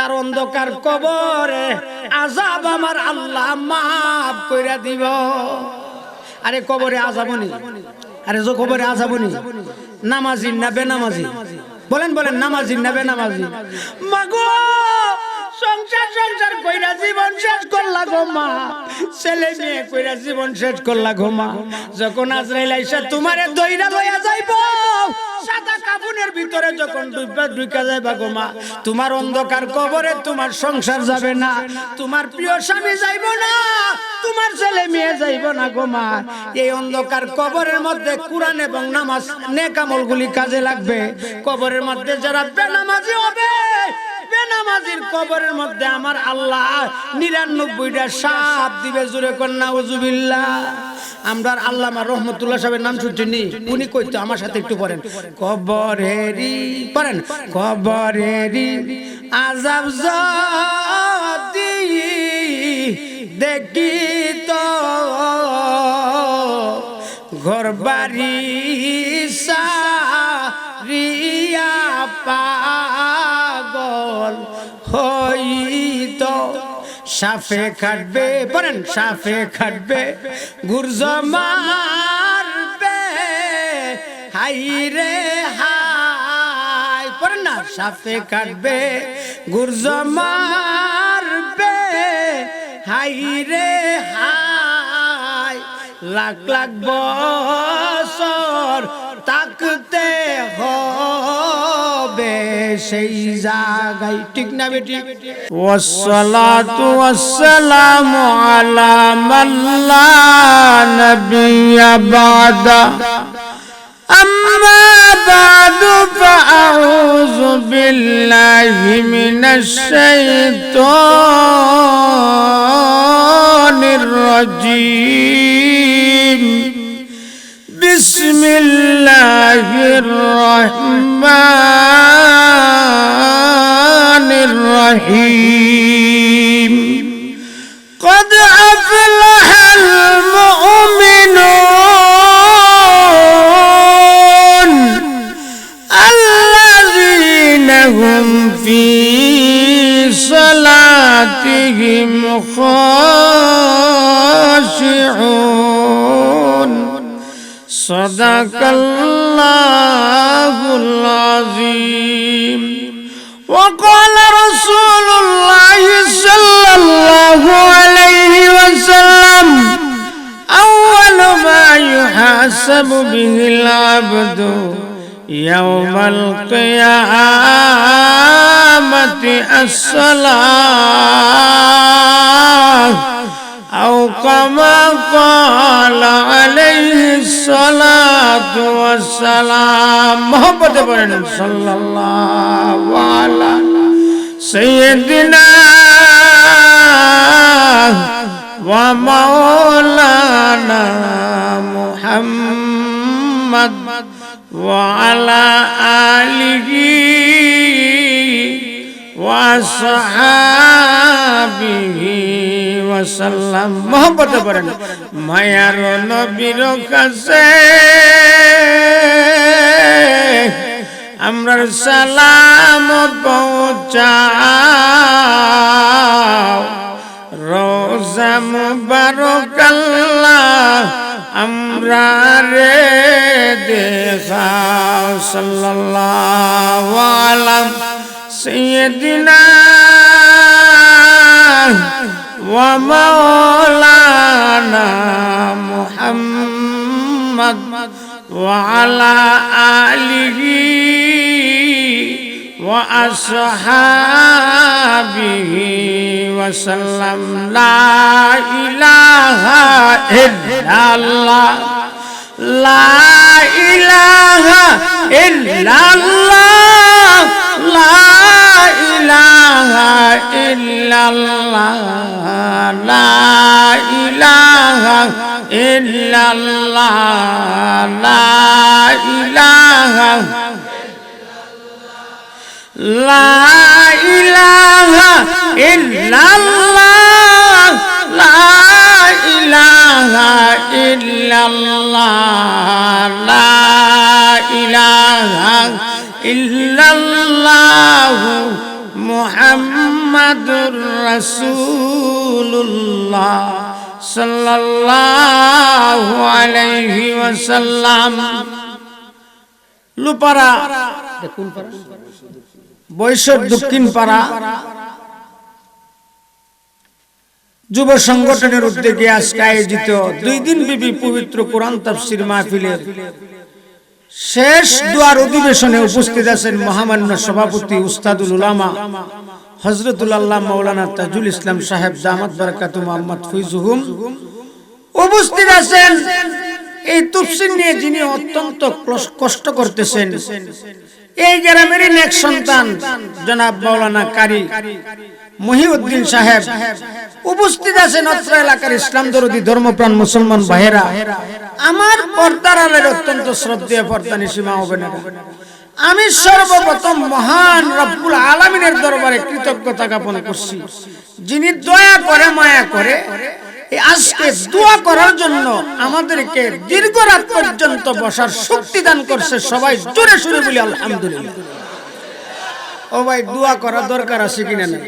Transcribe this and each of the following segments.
তার অন্ধকার কবরে আযাব আমার আল্লাহ মাফ কইরা দিব। আরে কবরে আযাবনি, আরে যে কবরে আযাবনি, নামাজি না বেনামাজি? বলেন বলেন, নামাজি না বেনামাজি? মাগো সংসার সংসার কইরা জীবন শেষ করলা গো মা, ছেলে মেয়ে কইরা জীবন শেষ করলা গো মা। যখন আজরাইল আইসা তোমারে দইরা লইয়া যাইবো, সাদা কাফনের ভিতরে যখন ঢুকা যাইবা গো মা, তোমার অন্ধকার কবরে তোমার সংসার যাবে না, তোমার প্রিয় স্বামী যাইব না, তোমার ছেলে মেয়ে যাইব না গো মা। এই অন্ধকার কবরের মধ্যে কোরআন এবং নামাজ নেক আমলগুলি কাজে লাগবে। কবরের মধ্যে যারা বেনামাজি হবে, বেনামাজির কবরের মধ্যে আমার আল্লাহ ৯৯টা সাপ দিবে। জোরে কোন নাউজুবিল্লাহ। আমরা আল্লামা রহমতুল্লাহ সাহেবের নাম শুনছেন, উনি কইতো, আমার সাথে একটু পড়েন, কবরেরই পড়েন, কবরেরই আযাব যদি দেখি তো ঘর বাড়ি সারিয়া পাগল হইতো। সাফে খাটবে পড়েন, সাফে খাটবে গুর্জ মারবে হাই রে হাই। পড়েন না, সাফে খাটবে গুর্জ মারবে হাই রে হাই। লাখ লাখ বছর তাকতে হবে সেই জায়গায়, ঠিক না বেটি? ওয়াসসালাতু ওয়াসসালামু আলা মান লা নাবিয়্যা বাদা। আম্মা বাদু ফাআউযু বিল্লাহি মিনাশ শাইতানির রাজীম। বিসমিল্লাহির রহমানির রহিম। قد أفلح المؤمنون الذين هم في صلاتهم خاشعون صدق الله العظيم. وقال رسول الله صلى الله عليه وسلم أول ما يحاسب به العبد يوم القيامة الصلاة أو كما قال عليه الصلاة والسلام. محبت بنا صلى الله على سيدنا ومولانا محمد وعلى آله وصحابه وسلم. محبت করেন মায়ার নবীর কাছে আমরা সালাম পৌঁছাও। রোজা মুবারক আল্লাহ আমরা রে দেখাও। সাল্লাল্লাহু আলা সাইয়্যিদিনা ওয়া মাওলানা মুহাম্মদ ওয়া আলা আলিহি ওয়া আসহাবিহি ওয়া সাল্লাম। লা ইলাহা ইল্লাল্লাহ, লা ইলাহা ইল্লাল্লাহ, লা ইলাহা ইল্লাল্লাহ, লা ইলাহা ইল্লাল্লাহ, লা ইলাহা, লা ইলাহা ইল্লাল্লাহ, লা ইলাহা ইল্লাল্লাহ, লা ইলাহা ইল্লাল্লাহ মুহাম্মাদুর মুহাম্মাদুর রাসূলুল্লাহ সাল্লাল্লাহু আলাইহি ওয়াসাল্লাম। লুপারা কোন পাড়া? বৈশাখ দক্ষিণ পাড়া যুব সংগঠনের উদ্যোগে আজকে আয়োজিত 2 দিন ব্যাপী পবিত্র কোরআন তাফসীর মাহফিলের শেষ দুয়ার অধিবেশনে উপস্থিত আছেন মহামান্য সভাপতি উস্তাদুল উলামা হযরতুল আল্লাহ মাওলানা তাজুল ইসলাম সাহেব দামাত বারাকাতু মুহাম্মদ ফয়জুহুম। উপস্থিত আছেন এই তাফসীর নিয়ে যিনি অত্যন্ত কষ্ট করতেছেন, এই গ্রামেরই নেক সন্তান জনাব মাওলানা কারি মহিউদ্দিন সাহেব। উপস্থিত আছেন অত্র এলাকার ইসলাম দরদি ধর্মপ্রাণ মুসলমান ভাইয়েরা, আমার পর্দার আলের অত্যন্ত শ্রদ্ধেয় পর্দানিশী মা ও বোনেরা। আমি সর্বপ্রথম মহান রব্বুল আলামিনের দরবারে কৃতজ্ঞতা জ্ঞাপন করছি, যিনি দয়া করে মায়া করে আজকে দোয়া করার জন্য আমাদেরকে দীর্ঘ রাত পর্যন্ত বসার শক্তি দান করছে। সবাই জোরে সুরে বলি আলহামদুলিল্লাহ। ও ভাই, দোয়া করা দরকার আছে কিনা না?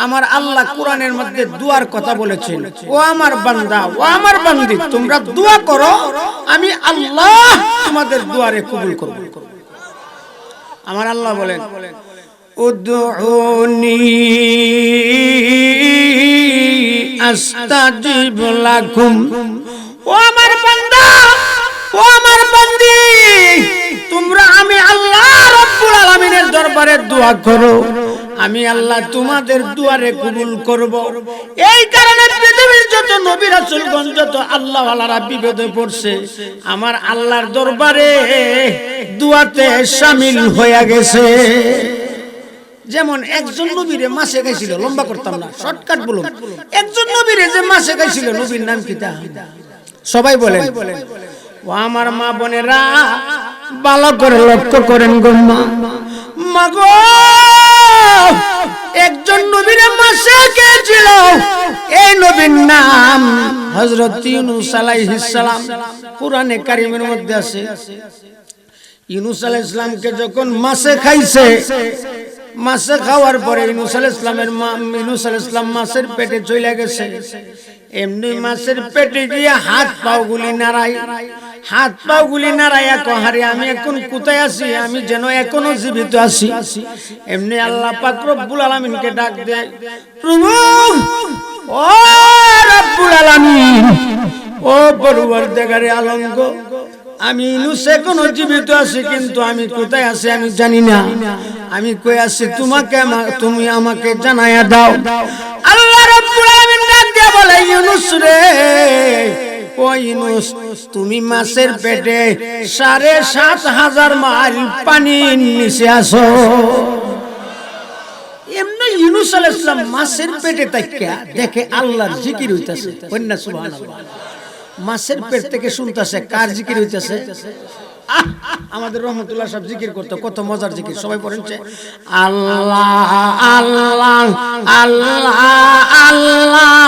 আমার আল্লাহ কোরআনের মধ্যে দুয়ার কথা বলেছেন, ও আমার বান্দা, ও আমার বান্দি, তোমরা দোয়া করো, আমি আল্লাহ তোমাদের দুয়ারে কবুল করব। আমার আল্লাহ বলেন, উদউনি আস্তাজিব লাকুম। ও আমার বান্দা, ও আমার বান্দি, তোমরা আমি আল্লাহ রব্বুল আলামিনের দরবারে দোয়া করো, আমি আল্লাহ তোমাদের দুয়ারে কবুল করব। এই কারণে পৃথিবীর যত নবী রাসূলগণ, যত আল্লাহ ওয়ালারা বিপদে পড়ছে, আমার আল্লাহর দরবারে দুয়াতে শামিল হয়ে গেছে। যেমন একজন নবীরে মাছে খাইছিল, লম্বা করতাম না, শর্টকাট বলুন, একজন নবীরে যে মাছে খাইছিল, নবীর নাম কি তা? সবাই বলেন। ও আমার মা বোনেরা, ভালো করে লক্ষ্য করেন গো মা গো, একজন নবীরে মাছে খেয়েছিল, এই নবীর নাম হযরত ইউনূস আলাইহিস সালাম। কোরআনে কারীমের মধ্যে আছে, ইউনূস আলাইহিস সালামকে যখন মাছে খাইছে, মাছে খাওয়ার পরে ইউনূস আলাইহিস সালাম মাছের পেটে চলে গেছে। এমনি মাছের পেটে গিয়ে হাত পাও গুলি নাড়াইয়া কহারে, আমি এখন কোথায় আছি? আমি যেন এখনো জীবিত আছি। এমনি আল্লাহ পাক রব্বুল আলামিনকে ডাক দেয়, প্রভু, ও রব্বুল আলামিন, ও পরওয়ারদিগারে আলম গো, আমি ইউনূস এখনো জীবিত আছি, কিন্তু আমি কোথায় আছি আমি জানি না। আমি কই আছি তুমি আমাকে জানায়া দাও। আল্লাহ রাব্বুল আলামিন ডাক দিয়ে বলে, ইউনূস রে, ও ইউনূস, তুমি মাছের পেটে ৭,৫০০ মাইল পানির নিচে আছো। এমনি ইউনূস আলাইহিস সালাম মাছের পেটে তাকিয়া দেখে আল্লাহর জিকির হইতাছে। কন্যা সুবহানাল্লাহ। মাছের পেট থেকে শুনতেছে কার জিকির হইতেছে? আমাদের রহমতুল্লাহ সাহেব জিকির করতে, কত মজার জিকির, সবাই পড়েন, আল্লাহ আল্লাহ আল্লাহ আল্লাহ আল্লাহ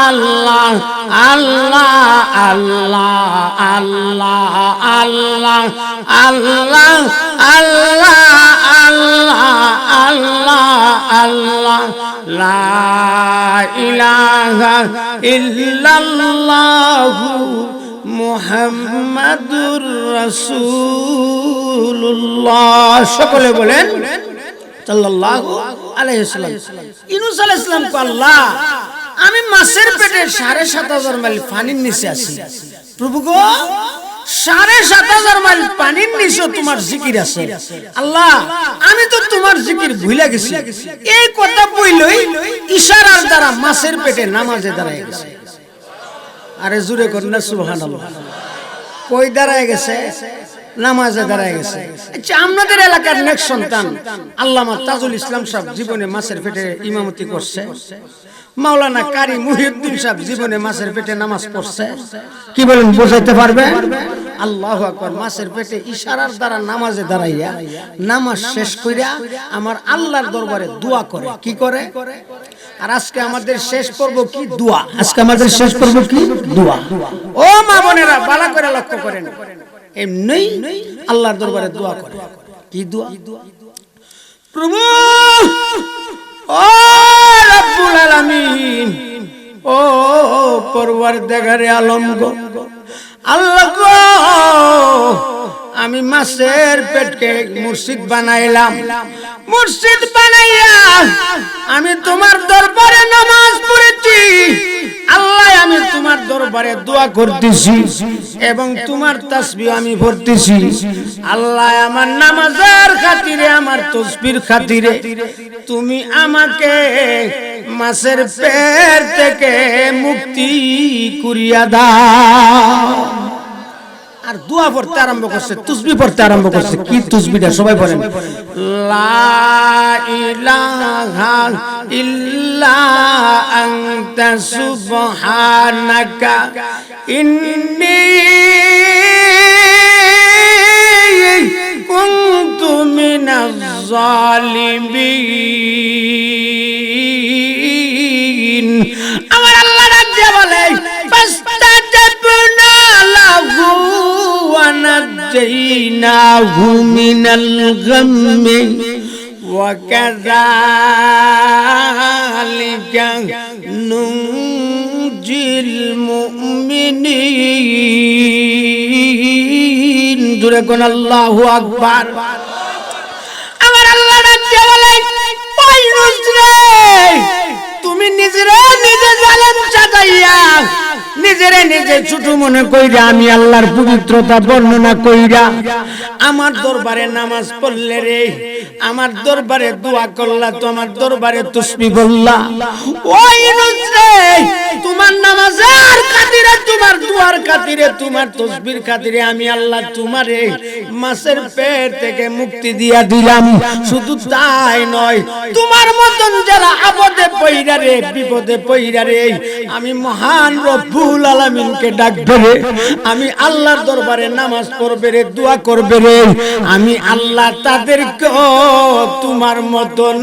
আল্লাহ আল্লাহ আল্লাহ আল্লাহ আল্লাহ আল্লাহ আল্লাহ আল্লাহ লা ইলাহা ইল্লাল্লাহু মুহাম্মাদুর রাসূলুল্লাহ। সকলে বলেন সাল্লাল্লাহু আলাইহি ওয়াসাল্লাম। ইউনূস আলাইহিস সালাম কো, আল্লাহ, আমি মাছের পেটে ৭,৫০০ মাইল পানির নিচে আছি। প্রভু গো, ৭,৫০০ মাইল পানির নিচে তোমার জিকির আছে। আল্লাহ, আমি তো তোমার জিকির ভুলে গেছি। এই কথা বইলই ইশারার দ্বারা মাছের পেটে নামাজে দাঁড়ায় গেছে। আরে জোরে কর না সুবহানাল্লাহ। কই দাঁড়ায় গেছে? নামাজে দাঁড়ায় গেছে। আচ্ছা, আমাদের এলাকার নেক সন্তান আল্লামা তাজুল ইসলাম সাহেব জীবনে মাছের পেটে ইমামতি করছে। মাওলানা কারি মহিউদ্দিন সাহেব জীবনে মাছের পেটে নামাজ পড়ছে। কি বলেন, বোঝাইতে পারবে? আল্লাহু আকবার। মাছের পেটে ইশারার দ্বারা নামাজে দাঁড়াইয়া নামাজ শেষ কইরা আমার আল্লাহর দরবারে দোয়া করে। কি করে? আর আজকে আমাদের শেষ পর্ব কি? দোয়া। আজকে আমাদের শেষ পর্ব কি? দোয়া। ও মা বোনেরা, ভালো করে লক্ষ্য করেন, এমনি আল্লাহর দরবারে দোয়া করে। কি দোয়া? প্রভু, ও রব্বুল আলামিন, ও পরওয়ারদিগারে আলম গো, আল্লাহ গো, আমি মাছের পেটকে মুর্শিদ বানাইলাম, মুর্শিদ বানাইয়া আমি তোমার দরবারে নামাজ পড়েছি। আল্লাহ, আমি তোমার দরবারে দোয়া করতেছি এবং তোমার তাসবিহ আমি পড়তেছি। আল্লাহ, আমার নামাজের খাতিরে, আমার তাসবির খাতিরে তুমি আমাকে মাছের পেট থেকে মুক্তি করিয়া দাও। আর দোয়া পড়তে আরম্ভ করছে, তাসবিহ পড়তে আরম্ভ করছে। কি তাসবিহটা সবাই পড়েন? লা ইলাহা ইল্লা আনতা সুবহানাকা ইন্নী কুনতু মিনাজ জালিমিন। আমার আল্লাহ রাজ্জে বলে ফাস্তাজাবনা লাহু ওয়া নাজাইনাহু মিনাল গাম্মি ওয়া কাযালিকা নুনজিল মুমিনিন। জোরে কোন আল্লাহু আকবার। আমার আল্লাহ রাজ্জে বলে, ওই নুসরে, তুমি নিজেরে নিজে জালেম চাটাইয়া, নিজেরে নিজে ছোট মনে কইরা, আমি আল্লাহর পবিত্রতা বর্ণনা কইরা আমার দরবারে নামাজ পড়লে রে, আমার দরবারে দোয়া করলা, তো আমার দরবারে তাসবিহ বললা। ওই নুসরে, তোমার নামাজের খাতিরে, তোমার দোয়ার খাতিরে, তোমার তাসবির খাতিরে আমি আল্লাহ তোমারে মাছের পেট থেকে মুক্তি দিয়া দিলাম। শুধু তাই নয়, তোমার মতন যারা আপদে পইরা রে, বিপদে পইরা রে, আমি মহান রব্বুল আলামিনকে ডাকবে রে, আমি আল্লাহর দরবারে নামাজ পড়বে রে, দোয়া করবে রে, আমি আল্লাহ তাদেরকে তোমার মতন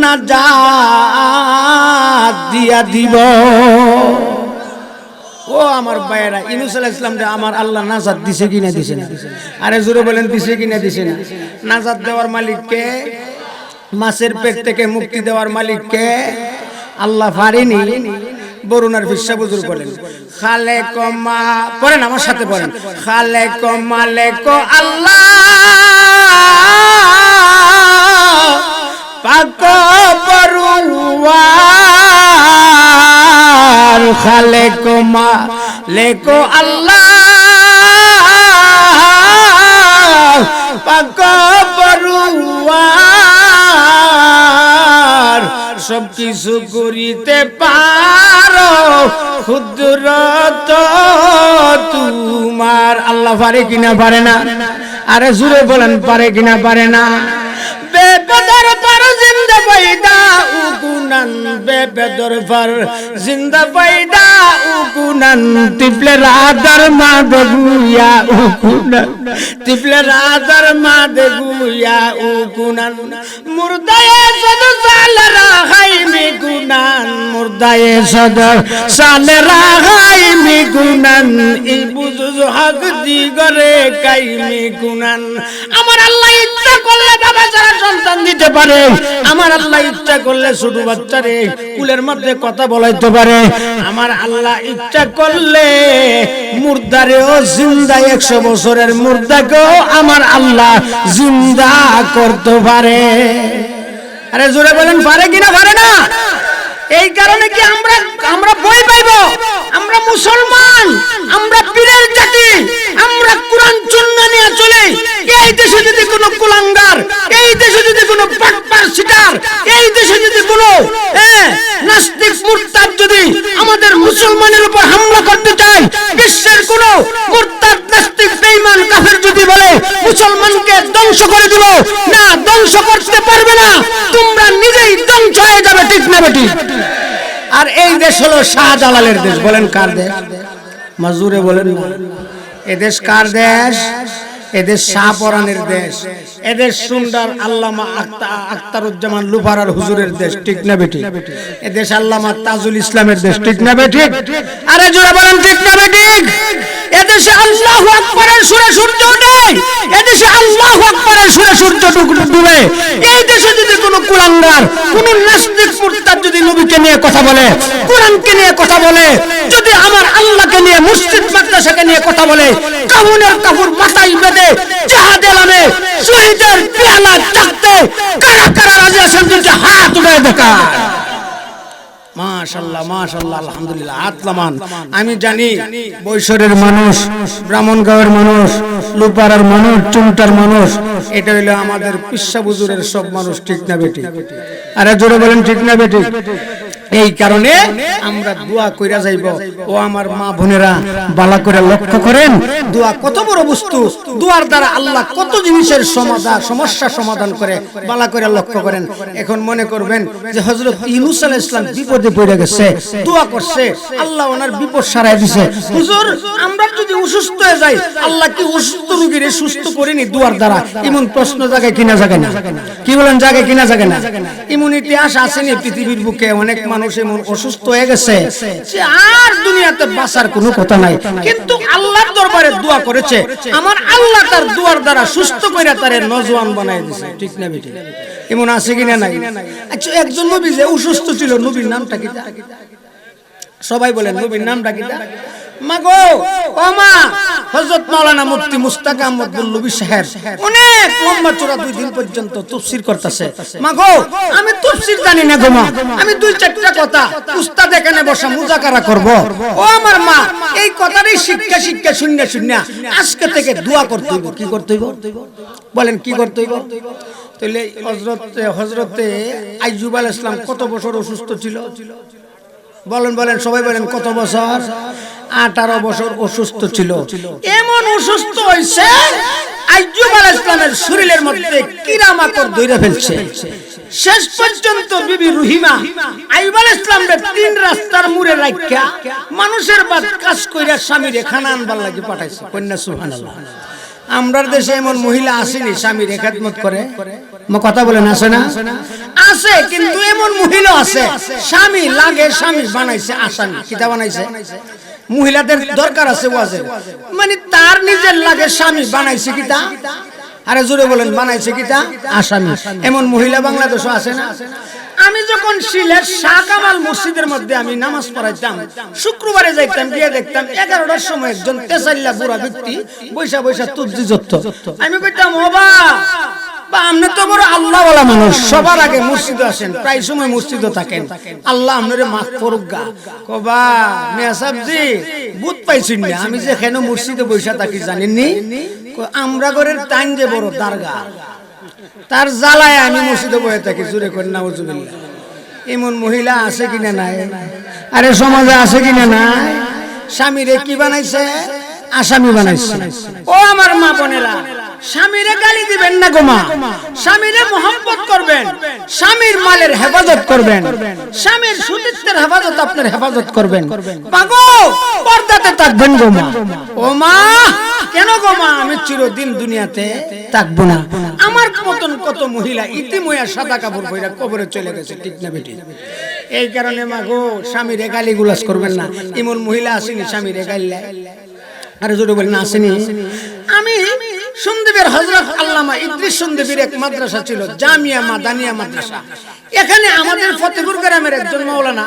নাজাত দিয়া দিব। ও আমার ভাইয়েরা, ইউনূস আলাইহিস সালাম রে আমার আল্লাহ নাজাত দিছে কিনা দিছে না? আরে জোরে বলেন, দিছে কিনা দিছে না? নাজাত দেওয়ার মালিক কে? মাছের পেট থেকে মুক্তি দেওয়ার মালিক কে? আল্লাহ পারেনি? বরুণার ফিসা বুজুর বলেন, খালেক মা, পড়েন আমার সাথে পড়েন, খালেক মালেক আল্লাহ পাক পরওয়ার, খালেক মালেক আল্লাহ পাক পরওয়ার, সব কিছু করিতে পারো কুদরত তোমার। আল্লাহ পারে কিনা পারে না? আরে জুড়ে বলেন, পারে কিনা পারে না? বেপদর পর জিন্দা পয়দা উকুনান, বেপদর পর জিন্দা পয়দা উকুনান, তিপলে রাদার মা দেগুয়া উকুনান, তিপলে রাদার মা দেগুয়া উকুনান, মুর্দায়ে সদ সালরা হাই মিগুনান, মুর্দায়ে সদ সালরা হাই মিগুনান, এই বুজুজ হক দিগরে কাই মিগুনান। আমার আল্লাহ ইচ্ছা করলে বাবা যারা সন্তান দিতে পারে, আমার আল্লাহ ইচ্ছা করলে ছোট বাচ্চারে কুলের মধ্যে কথা বলাইতে পারে, আমার আল্লাহ ইচ্ছা করলে মুর্দারেও জিন্দা, 100 বছরের মুর্দাকেও আমার আল্লাহ জিন্দা করতে পারে। আরে জোরে বলেন, পারে কিনা পারে না? এই কারণে কি আমরা ভয় পাইব? আমরা মুসলমান, আমরা পীরের জাতি, আমরা কোরআন সুন্নাহ নিয়ে চলে। এই দেশে যদি কোনো কুলাঙ্গার, এই দেশে যদি কোনো পাটপার শিকার, এই দেশে যদি কোনো নাস্তিক মুরতাদ যদি আমাদের মুসলমানের উপর হামলা করতে চায়, বিশ্বের কোনো মুরতাদ নাস্তিক বেঈমান কাফের যদি বলে মুসলমানকে ধ্বংস করে দিব, না, ধ্বংস করতে পারবে না, তোমরা নিজেই ধ্বংস হয়ে যাবে। ঠিক না বেটি? আর এই দেশ হলো শাহজালালের দেশ। বলেন কার দেশ? মাজুরে বলেন, এদেশ কার দেশ? এদেশ শাহপরানের দেশ, এদেশ সুন্দর আল্লামা আখতারুজ্জামান লুফারার হুজুরের দেশ। ঠিক না বেটি? এদেশ আল্লামা তাজুল ইসলামের দেশ। ঠিক না বেটি? আরে জোরে বলেন, ঠিক না বেটি? এদেশে আল্লাহু আকবারের সুরে সূর্য ওঠে, এদেশে আল্লাহু আকবারের সুরে সূর্য ডুবে। এই দেশে যদি কোনো কুলাঙ্গার, কোনো নাস্তিক মুরতাদ যদি নবীকে নিয়ে কথা বলে, কোরআনকে নিয়ে কথা বলে, যদি আমার আল্লাহকে নিয়ে, মসজিদ মাদ্রাসাকে নিয়ে কথা বলে, কাফনের কাপড় মাথায় বেঁধে জিহাদের নামে শহীদের পেয়ালা চাকতে কারা কারা রাজি আছেন যদি হাত উঠায় দেখায়। মাশাআল্লাহ মাশাআল্লাহ আলহামদুলিল্লাহ। আতলামান আমি জানি বৈশরের মানুষ, ব্রাহ্মণগাঁওয়ের মানুষ, লুপাড়ার মানুষ, চুমটার মানুষ, এটা হলো আমাদের পিসা বুজুরের সব মানুষ, ঠিক না বেটি? আরে জোরে বলেন ঠিক না বেটি? এই কারণে আমরা দোয়া কইরা যাইব। ও আমার মা বোনেরা বালা করে লক্ষ্য করেন, দোয়া কত বড় বস্তু, দোয়ার দ্বারা আল্লাহ কত জিনিসের সমাধান, সমস্যা সমাধান করে। বালা করে লক্ষ্য করেন। এখন মনে করবেন যে হযরত ইউনূস আলাইহিস সালাম বিপদে পড়ে গেছে, দোয়া করছে, আল্লাহ ওনার বিপদ সারায় দিয়েছে। হুজুর আমরা যদি অসুস্থ হয়ে যাই, আল্লাহ কি অসুস্থ রোগীরে সুস্থ করেনি দোয়ার দ্বারা? এমন প্রশ্ন জাগে কিনা জাগে না? কি বলেন জাগে কিনা জাগে না? এমন ইতিহাস আসেনি পৃথিবীর বুকে, অনেক মানুষ এমন অসুস্থ হয়ে গেছে যে আর দুনিয়াতে বাঁচার কোনো কথা নাই, কিন্তু আল্লাহর দরবারে দোয়া করেছে, আমার আল্লাহ তার দোয়ার দ্বারা সুস্থ করে তারে নজওয়ান বানায় দিয়েছে, ঠিক না বেটি? এমন আছে কিনা নাই? আচ্ছা একজন নবী যে অসুস্থ ছিল, নবীর নামটা কি? সবাই বলেন নবীর নামটা কি? মাগো ও মা, হযরত মাওলানা মুফতি মুস্তাক আহমদ বুল্লুবি সাহেব অনেক লম্বা চড়া 2 দিন পর্যন্ত তাফসীর করতেছে। মাগো আমি তাফসীর জানি না গো মা, আমি 2-4টা কথা উস্তাদ এখানে বসা মুজাকারা করব। ও আমার মা, এই কথারই শিক্ষা শিক্ষা শূন্য শূন্য আজকে থেকে দোয়া করতে হইব। কি করতে হইব বলেন? কি করতে হইব? তাহলে হযরতে আইয়ুব আলাইহিস সালাম কত বছর অসুস্থ ছিল? বলেন বলেন সবাই বলেন, কত বছর? 18 বছর অসুস্থ ছিল। এমন অসুস্থ হইছে আইয়ুব আলাইহিস সালামের শরীরের মধ্যে কিরামাকড় ধইরা ফেলছে। শেষ পর্যন্ত বিবি রহিমা আইয়ুব আলাইহিস সালামকে 3 রাস্তার মোড়ে রাখিয়া মানুষের বাদ কাজ কইরা স্বামীরে খানা আনবার লাগি পাঠাইছে। কন্যা সুবহানাল্লাহ। আমরার দেশে এমন মহিলা আসেনি স্বামীর খেদমত করে? কথা বলেন আছে না? আছে, কিন্তু এমন মহিলা আছে স্বামী লাগে, স্বামী বানাইছে আসামি। কিতা বানাইছে? মহিলাদের দরকার আছে ওয়াজে, মানে তার নিজের লাগে স্বামী বানাইছে কিতা? আরে জোরে বলেন, বানাইছে কিতা? আসামি। এমন মহিলা বাংলাদেশে আছে না? আমি যখন সিলেট শাহ কামাল মসজিদের মধ্যে আমি নামাজ পড়াইতাম, শুক্রবারে যাইতাম, গিয়ে দেখতাম 11টার সময় একজন তেসাল্লা বুড়া ব্যক্তি বৈশা বৈশা তুবজি যত। আমি কইতাম, ও বা আপনি তো বড় আল্লাহওয়ালা মানুষ, সবার আগে মসজিদে আসেন, প্রায় সময় মসজিদে থাকেন, আল্লাহ আপনারে মাফ করুক গা। কবা মিয়া সাহেবজি বুঝ পাইছেন না আমি যে কেন মসজিদে বৈশা থাকি জানেননি? আমরা ঘরের টাইম যে বড় দারগা, তার জ্বালায় আমি মসজিদে বসে থাকি। জোরে করেন নাউজুবিল্লাহ। এমন মহিলা আছে কিনা নাই? আরে সমাজে আছে কিনা নাই? স্বামীরে কি বানাইছে? আসামি বানাইছে। ও আমার মা বোনেরা, স্বামীরে গালি দিবেন না গো মা, স্বামীরে মহব্বত করবেন, স্বামীর মালের হেফাজত করবেন, স্বামীর সুচিত্রের হেফাজত আপনার হেফাজত করবেন। বাগো পর্দাতে থাকবেন গো মা। ও মা কেন গো মা? আমি চিরদিন দুনিয়াতে থাকবো না। আমার মতন কত মহিলা ইতিমধ্যে সাদা কাপড় পরে কবরে চলে গেছে, ঠিক না বেটি? এই কারণে মা গো স্বামীরে গালি গুলাস করবেন না। এমন মহিলা আসেনি স্বামীরে গাইলে? আরে জোরে বলেন আসেনি? আমি সন্দ্বীপের হযরত আল্লামা ইদ্রিস সন্দ্বীপের এক মাদ্রাসা ছিল, জামিয়া মাদানিয়া মাদ্রাসা। এখানে আমাদের ফতেপুর গ্রামের একজন মাওলানা,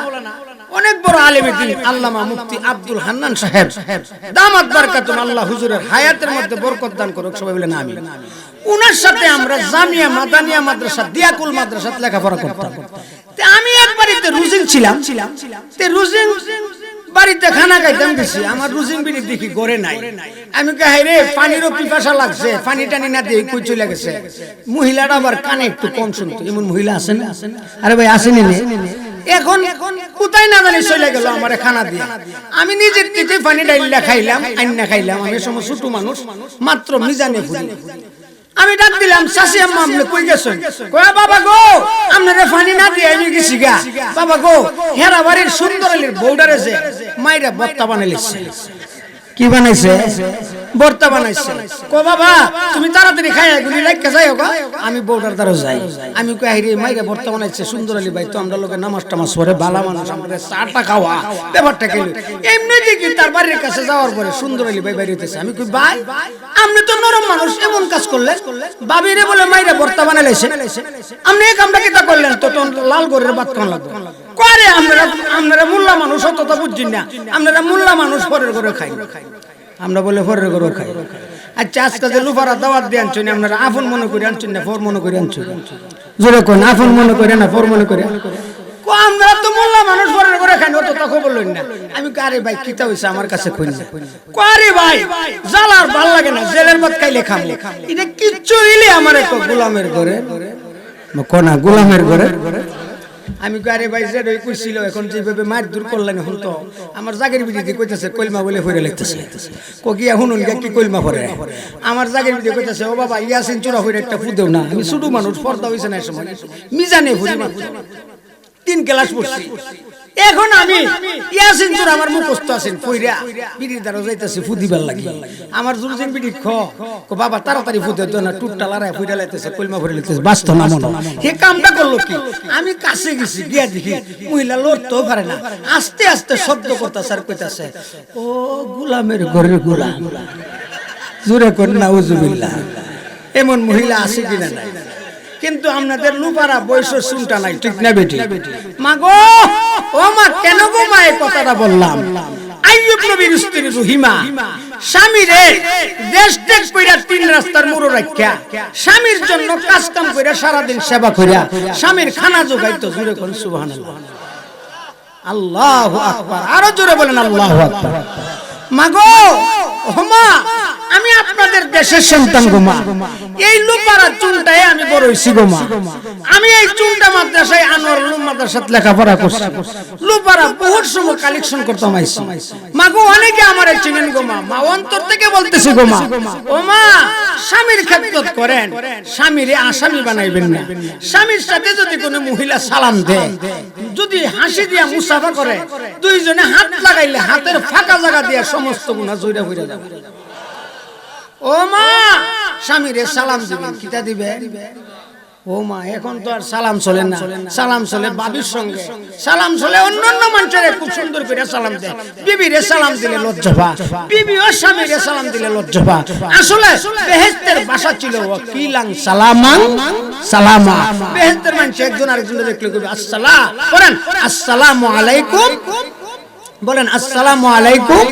অনেক বড় আলেমে দ্বীন আল্লামা মুফতি আব্দুল হান্নান সাহেব, দামাত বারাকাতুন, আল্লাহ হুজুরের হায়াতের মধ্যে বরকত দান করুক, সবাই বলেন আমিন। উনার সাথে আমরা জামিয়া মাদানিয়া মাদ্রাসা, দিয়াকুল মাদ্রাসাতে লেখাপড়া করতাম। তে আমি এক বাড়িতে রুজিং ছিলাম, তে রুজিং বাড়িতে খানা খাইতাম গেছি, আমার রুজিং বিড়ি দেখি গড়ে নাই। আমি কই রে পানিরও পিপাসা লাগছে, পানি টানি না দিয়ে কই চলে গেছে। মহিলাটা আবার কানে একটু কম শুনতো। এমন মহিলা আছে না? আরে ভাই আসেনি? এখন কোথায় না জানি চলে গেল আমার খানা দিয়ে। আমি নিজের থেকে পানি ডাইলা খাইলাম, আইনা খাইলাম। আমি সময় ছোট মানুষ, মাত্র মিজানে ঘুরি। আমি ডাক দিলাম, চাচি আম্মা আপনি কই গেছেন? কয় বাবা গো আপনারে পানি না দিয়ে আমি গেছি গা। বাবা গো হেরা বাড়ির সুন্দর আলীর বউডারে যে মাইরা বত্তা বানাইছে। কি বানাইছে? ভর্তা বানাইছে। কো বাবা তুমি তাড়াতাড়ি খাই এগুলি রাখতে যাইও গা, আমি বউটার দ্বারা যাই। আমি কই আইরে মাইরা ভর্তা বানাইছে সুন্দর আলী ভাই, তো আমরা লোকে নামাজ টামাজ পড়ে বালা মানুষ, আমাদের চাটা খাওয়া ব্যাপারটা গেল। এমনি দেখি তার বাড়ির কাছে যাওয়ার পরে সুন্দর আলী ভাই বাইরে হইতেছে। আমি কই ভাই আপনি তো নরম মানুষ, এমন কাজ করলে বাবিরে বলে মাইরা ভর্তা বানাইছে, আপনি এই কামটা কিটা করলেন? তো লাল গরের ভাত খাওয়া লাগবে করে। আপনারা মোল্লা মানুষ অত তো বুঝছেন না, আপনারা মোল্লা মানুষ পরের ঘরে খাই, আমরা বলে পরের ঘরে খাই। আচ্ছা আজকে যে লুফারা দাওয়াত দিয়ে আনছেন আপনারা আপন মনে করে আনছেন না পর মনে করে আনছেন? জোরে কোন আপন মনে করে না পর মনে করে? আমরা তো মোল্লা মানুষ পরের ঘরে খাই, অত তো খবর লইন না। আমি আরে ভাই কিতা হইছে আমার কাছে কই না, করে ভাই জালার ভাল লাগে না, জেলের ভাত খাইলে খাম, এটা কিচ্ছু হইলে আমার এক গোলামের ঘরে কোনা গোলামের ঘরে। আমি আরে ভাই যে কইছিল এখন যেভাবে মার দূর করলেন, এখন তো আমার জাগের বিড়ি কইতেছে কলমা বলে ফিরে লিখতেছে। কিয়া শুনুন কি কলমা পড়ে? আমার জাগের বিড়ি কইতেছে ও বাবা ইয়াসিন চূড়া হইরে একটা ফুদেও না, আমি ছোট মানুষ পর্দা হইছে না সময় মিজানে ফুদি 3 ক্লাস পড়ছি। এখন আমি ইয়াসিন চূড়া আমার মুখস্থ আছেন কইরা বিড়ির দ্বারা যাইতেছি ফুদিবার লাগি। আমার জুরজিন বিড়ি কো বাবা তাড়াতাড়ি ফুদে তো না, টুটটা লড়াই ফুইরা লাইতেছে কলমা ভরে লাইতেছে, বাস্ত না মনে। হে কামটা করলো কি? আমি কাছে গেছি, গিয়া দেখি মহিলা লড়তেও পারে না, আস্তে আস্তে শব্দ করতেছে আর কইতাছে ও গোলামের ঘরের গোলাম। জোরে কর নাউজুবিল্লাহ। এমন মহিলা আছে কিনা নাই? কিন্তু আপনাদের লুপারা বয়স শুনটা নাই, ঠিক না বেটি? মা গো ও মা, কেন গো মা এই কথাটা বললাম? আইয়ুব নবীর স্ত্রী রহিমা স্বামীরে দেশ ত্যাগ কইরা 3 রাস্তার মোড় রাখিয়া স্বামীর জন্য কাজ কাম কইরা সারা দিন সেবা কইরা স্বামীর খানা জোগাইতো। জোরে কোন সুবহানাল্লাহ, আল্লাহু আকবার, আরো জোরে বলেন আল্লাহু আকবার। মা গো ও মা, আমি আপনাদের দেশের সন্তান গো মা, এই লুপারা চুলটায় আমি বড় হইছি গো মা। আমি এই চুলটা মাদ্রাসায় আনোয়ার উলুম মাদ্রাসাত লেখাপড়া করছি, লুপারা বহুত সময় কালেকশন করতাম আইছি। মা গো অনেকে আমারে চিনেন গো মা, মা অন্তর থেকে বলতেছি গো মা, ও মা স্বামীর খেদমত করেন, স্বামীরে আসামি বানাইবেন না। স্বামীর সাথে যদি কোনো মহিলা সালাম দেয়, যদি হাসি দিয়া মুসাফা করে, দুইজনে হাত লাগাইলে হাতের ফাঁকা জায়গা দিয়া সমস্ত গুনাহ জইরা হইরা যাবে। ও মা স্বামীরে সালাম দিবেন, কিটা দিবে? ও মা এখন তো আর সালাম চলে না, সালাম চলে বাবির সঙ্গে, সালাম চলে অন্যান্য মানুষের খুব সুন্দর করে সালাম দেয়। বিবিরে সালাম দিলে লজ্জা পা, বিবি ও স্বামীরে সালাম দিলে লজ্জা পা। আসলে বেহেশতের ভাষা ছিল ওয়াকিলান সালামান সালামা। বেহেশতের মানুষ একজন আরেকজনের দেখলে কইবে আসসালাম, বলেন আসসালামু আলাইকুম, বলেন আসসালামু আলাইকুম।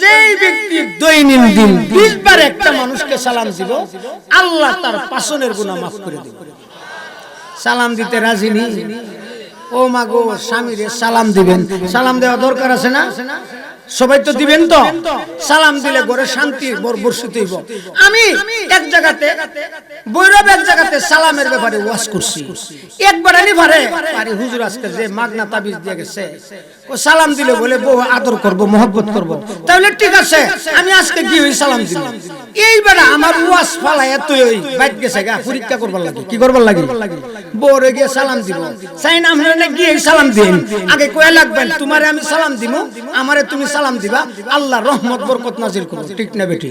যেই ব্যক্তি দৈনন্দিন 20 বার একটা মানুষকে সালাম দিব, আল্লাহ তার পাসনের গুনাহ মাফ করে দিবে। সালাম দিতে রাজি নি? ও মা গো স্বামীরে সালাম দিবেন, সালাম দেওয়া দরকার আছে না? সবাই তো দিবেন তো? সালাম দিলে ঘরে শান্তি বর্ষিত হইব। আমি এক জায়গাতে বৈরব এক জায়গাতে সালামের ব্যাপারে ওয়াজ করছি, একবার আনি পারে আরে হুজুর আজকে যে মাগনা তাবিজ দিয়ে গেছে, ও সালাম দিলে বলে বউ আদর করব মহব্বত করব, তাহলে ঠিক আছে আমি আজকে কি হই সালাম দিব। এইবার আমার ওয়াজ ফালাই এত ওই বাইক গেছে গা পরীক্ষা করবার লাগে, কি করবার লাগে? বউরে গিয়ে সালাম দিব, চাই না আপনারা গিয়ে সালাম দিন, আগে কয়ে লাগবেন তোমারে আমি সালাম দিব, আমারে তুমি সালাম দিবা, আল্লাহ রহমত বরকত নাজিল করবে, ঠিক না বেটি?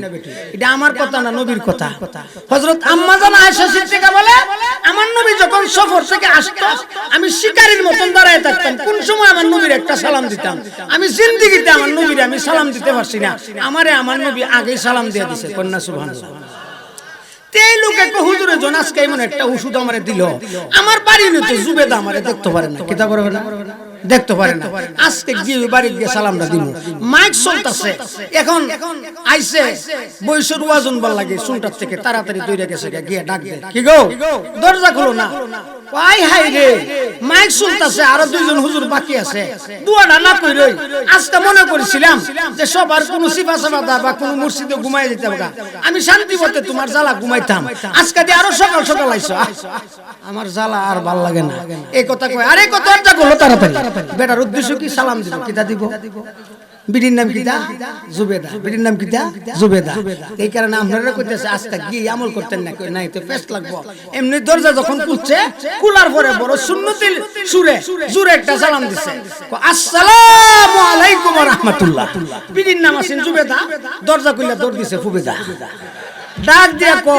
এটা আমার কথা না, নবীর কথা। হযরত আম্মা জান আয়েশা সিদ্দিকা বলে আমার নবী যখন সফর থেকে আসতো, আমি শিকারীর মতন দাঁড়ায় থাকতাম, কোন সময় আমার নবীর একটা সালাম দিতাম। আমি জিন্দেগিতে আমার নবীর আমি সালাম দিতে পারছি না, আমারে আমার নবী আগেই সালাম দিয়ে দিয়েছে। কন্যা সুবহানাল্লাহ। তেই লোক একটা হুজুরে জনাসকে এমন একটা ওষুধ আমারে দিল, আমার বাড়ি নিতে জুবেদা আমারে দেখতে পারে না, কিতা করবে না, দেখতে পারে না। আজকে গিয়ে বাড়ি গিয়ে সালামটা দিব, মাইক চলতেছে, এখন আইছে বৈশর ওয়াজন বল লাগে শুনটার থেকে তাড়াতাড়ি দৌড়ে গেছে, গিয়ে ডাক দে, কি গো দরজা খুলো না। আই হাই রে মাইক শুনতেছে, আরো 2 জন হুজুর বাকি আছে, দুয়াটা না কইরই। আজকে মনে করেছিলাম যে সবার কোন সিফা সাবাদা বা কোন মসজিদে ঘুমাই যেতে হবে, আমি শান্তি মতে তোমার জ্বালা ঘুমাইতাম, আজকে দিয়ে আরো সকাল সকাল আইছো, আমার জ্বালা আর ভাল লাগে না। এই কথা কই, আরে কত দরজা খুলো তাড়াতাড়ি। বেটার উদ্দেশ্য কি? সালাম দিব, কিটা দিব? বিটির নাম কিতা জুবেদা, বিটির নাম কিতা জুবেদা। এই কারণে আপনারা কইতেছে আজকে গিয়ে আমল করতেন না, কই নাই তো পেস্ট লাগবো। এমনি দরজা যখন খুলছে, খোলার পরে বড় সুন্নতির সুরে জোরে একটা সালাম দিছে, আসসালামু আলাইকুম ওয়া রাহমাতুল্লাহ। বিটির নাম আছেন জুবেদা, দরজা খুলে দৌড় দিছে ফুবেদা। ডাক দিয়া কো,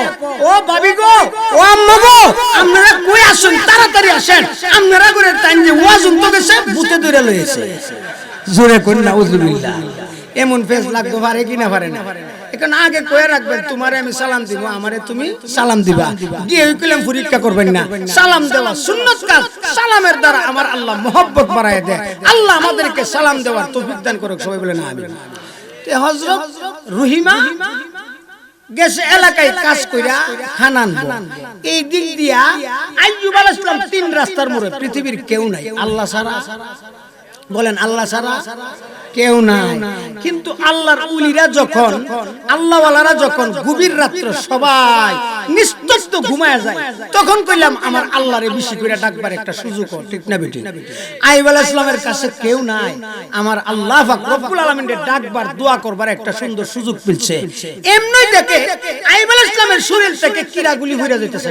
ও ভাবি গো, ও আম্মা গো, আপনারা কই আসুন, তাড়াতাড়ি আসেন, আপনারা করে টাইম যে ওয়াজ তো গেছে, ভূতে ধরে লইছে। জোরে কই নাউজুবিল্লাহ। এমন ফেস লাগতো পারে কি না পারে না। এখন আগে কয়ে রাখবেন, তোমারে আমি সালাম দিব, আমারে তুমি সালাম দিবা। গিয়ে ওই কলম পরীক্ষা করবেন না। সালাম দেওয়া সুন্নাত কাজ, সালামের দ্বারা আমার আল্লাহ মহব্বত বাড়ায় দেয়। আল্লাহ আমাদেরকে সালাম দেওয়ার তৌফিক দান করুক, সবাই বলে না আমিন। তে হযরত রহিমা গেছে এলাকায় কাজ কইরা খানান, এই দিক দিয়া আইয়ুব আলাইহিস সালাম তিন রাস্তার মোড়ে, পৃথিবীর কেউ নাই আল্লাহ ছাড়া। বলেন আল্লাহ ছাড়া কেউ নাই। কিন্তু আল্লাহর উলিরা যখন, আল্লাহওয়ালারা যখন গভীর রাত্রে সবাই নিস্তব্ধ ঘুমায় যায়, তখন কইলাম আমার আল্লাহরে বেশি করে ডাকবার একটা সুযোগ, ঠিক না বেটি? আইয়ুব আলাইহিস সালামের কাছে কেউ নাই, আমার আল্লাহ পাক রব্বুল আলামিনের ডাকবার দোয়া করবার একটা সুন্দর সুযোগ মিলছে। এমনই দেখে আইয়ুব আলাইহিস সালামের শরীর থেকে কিরাগুলি হইরা যাইতেছে।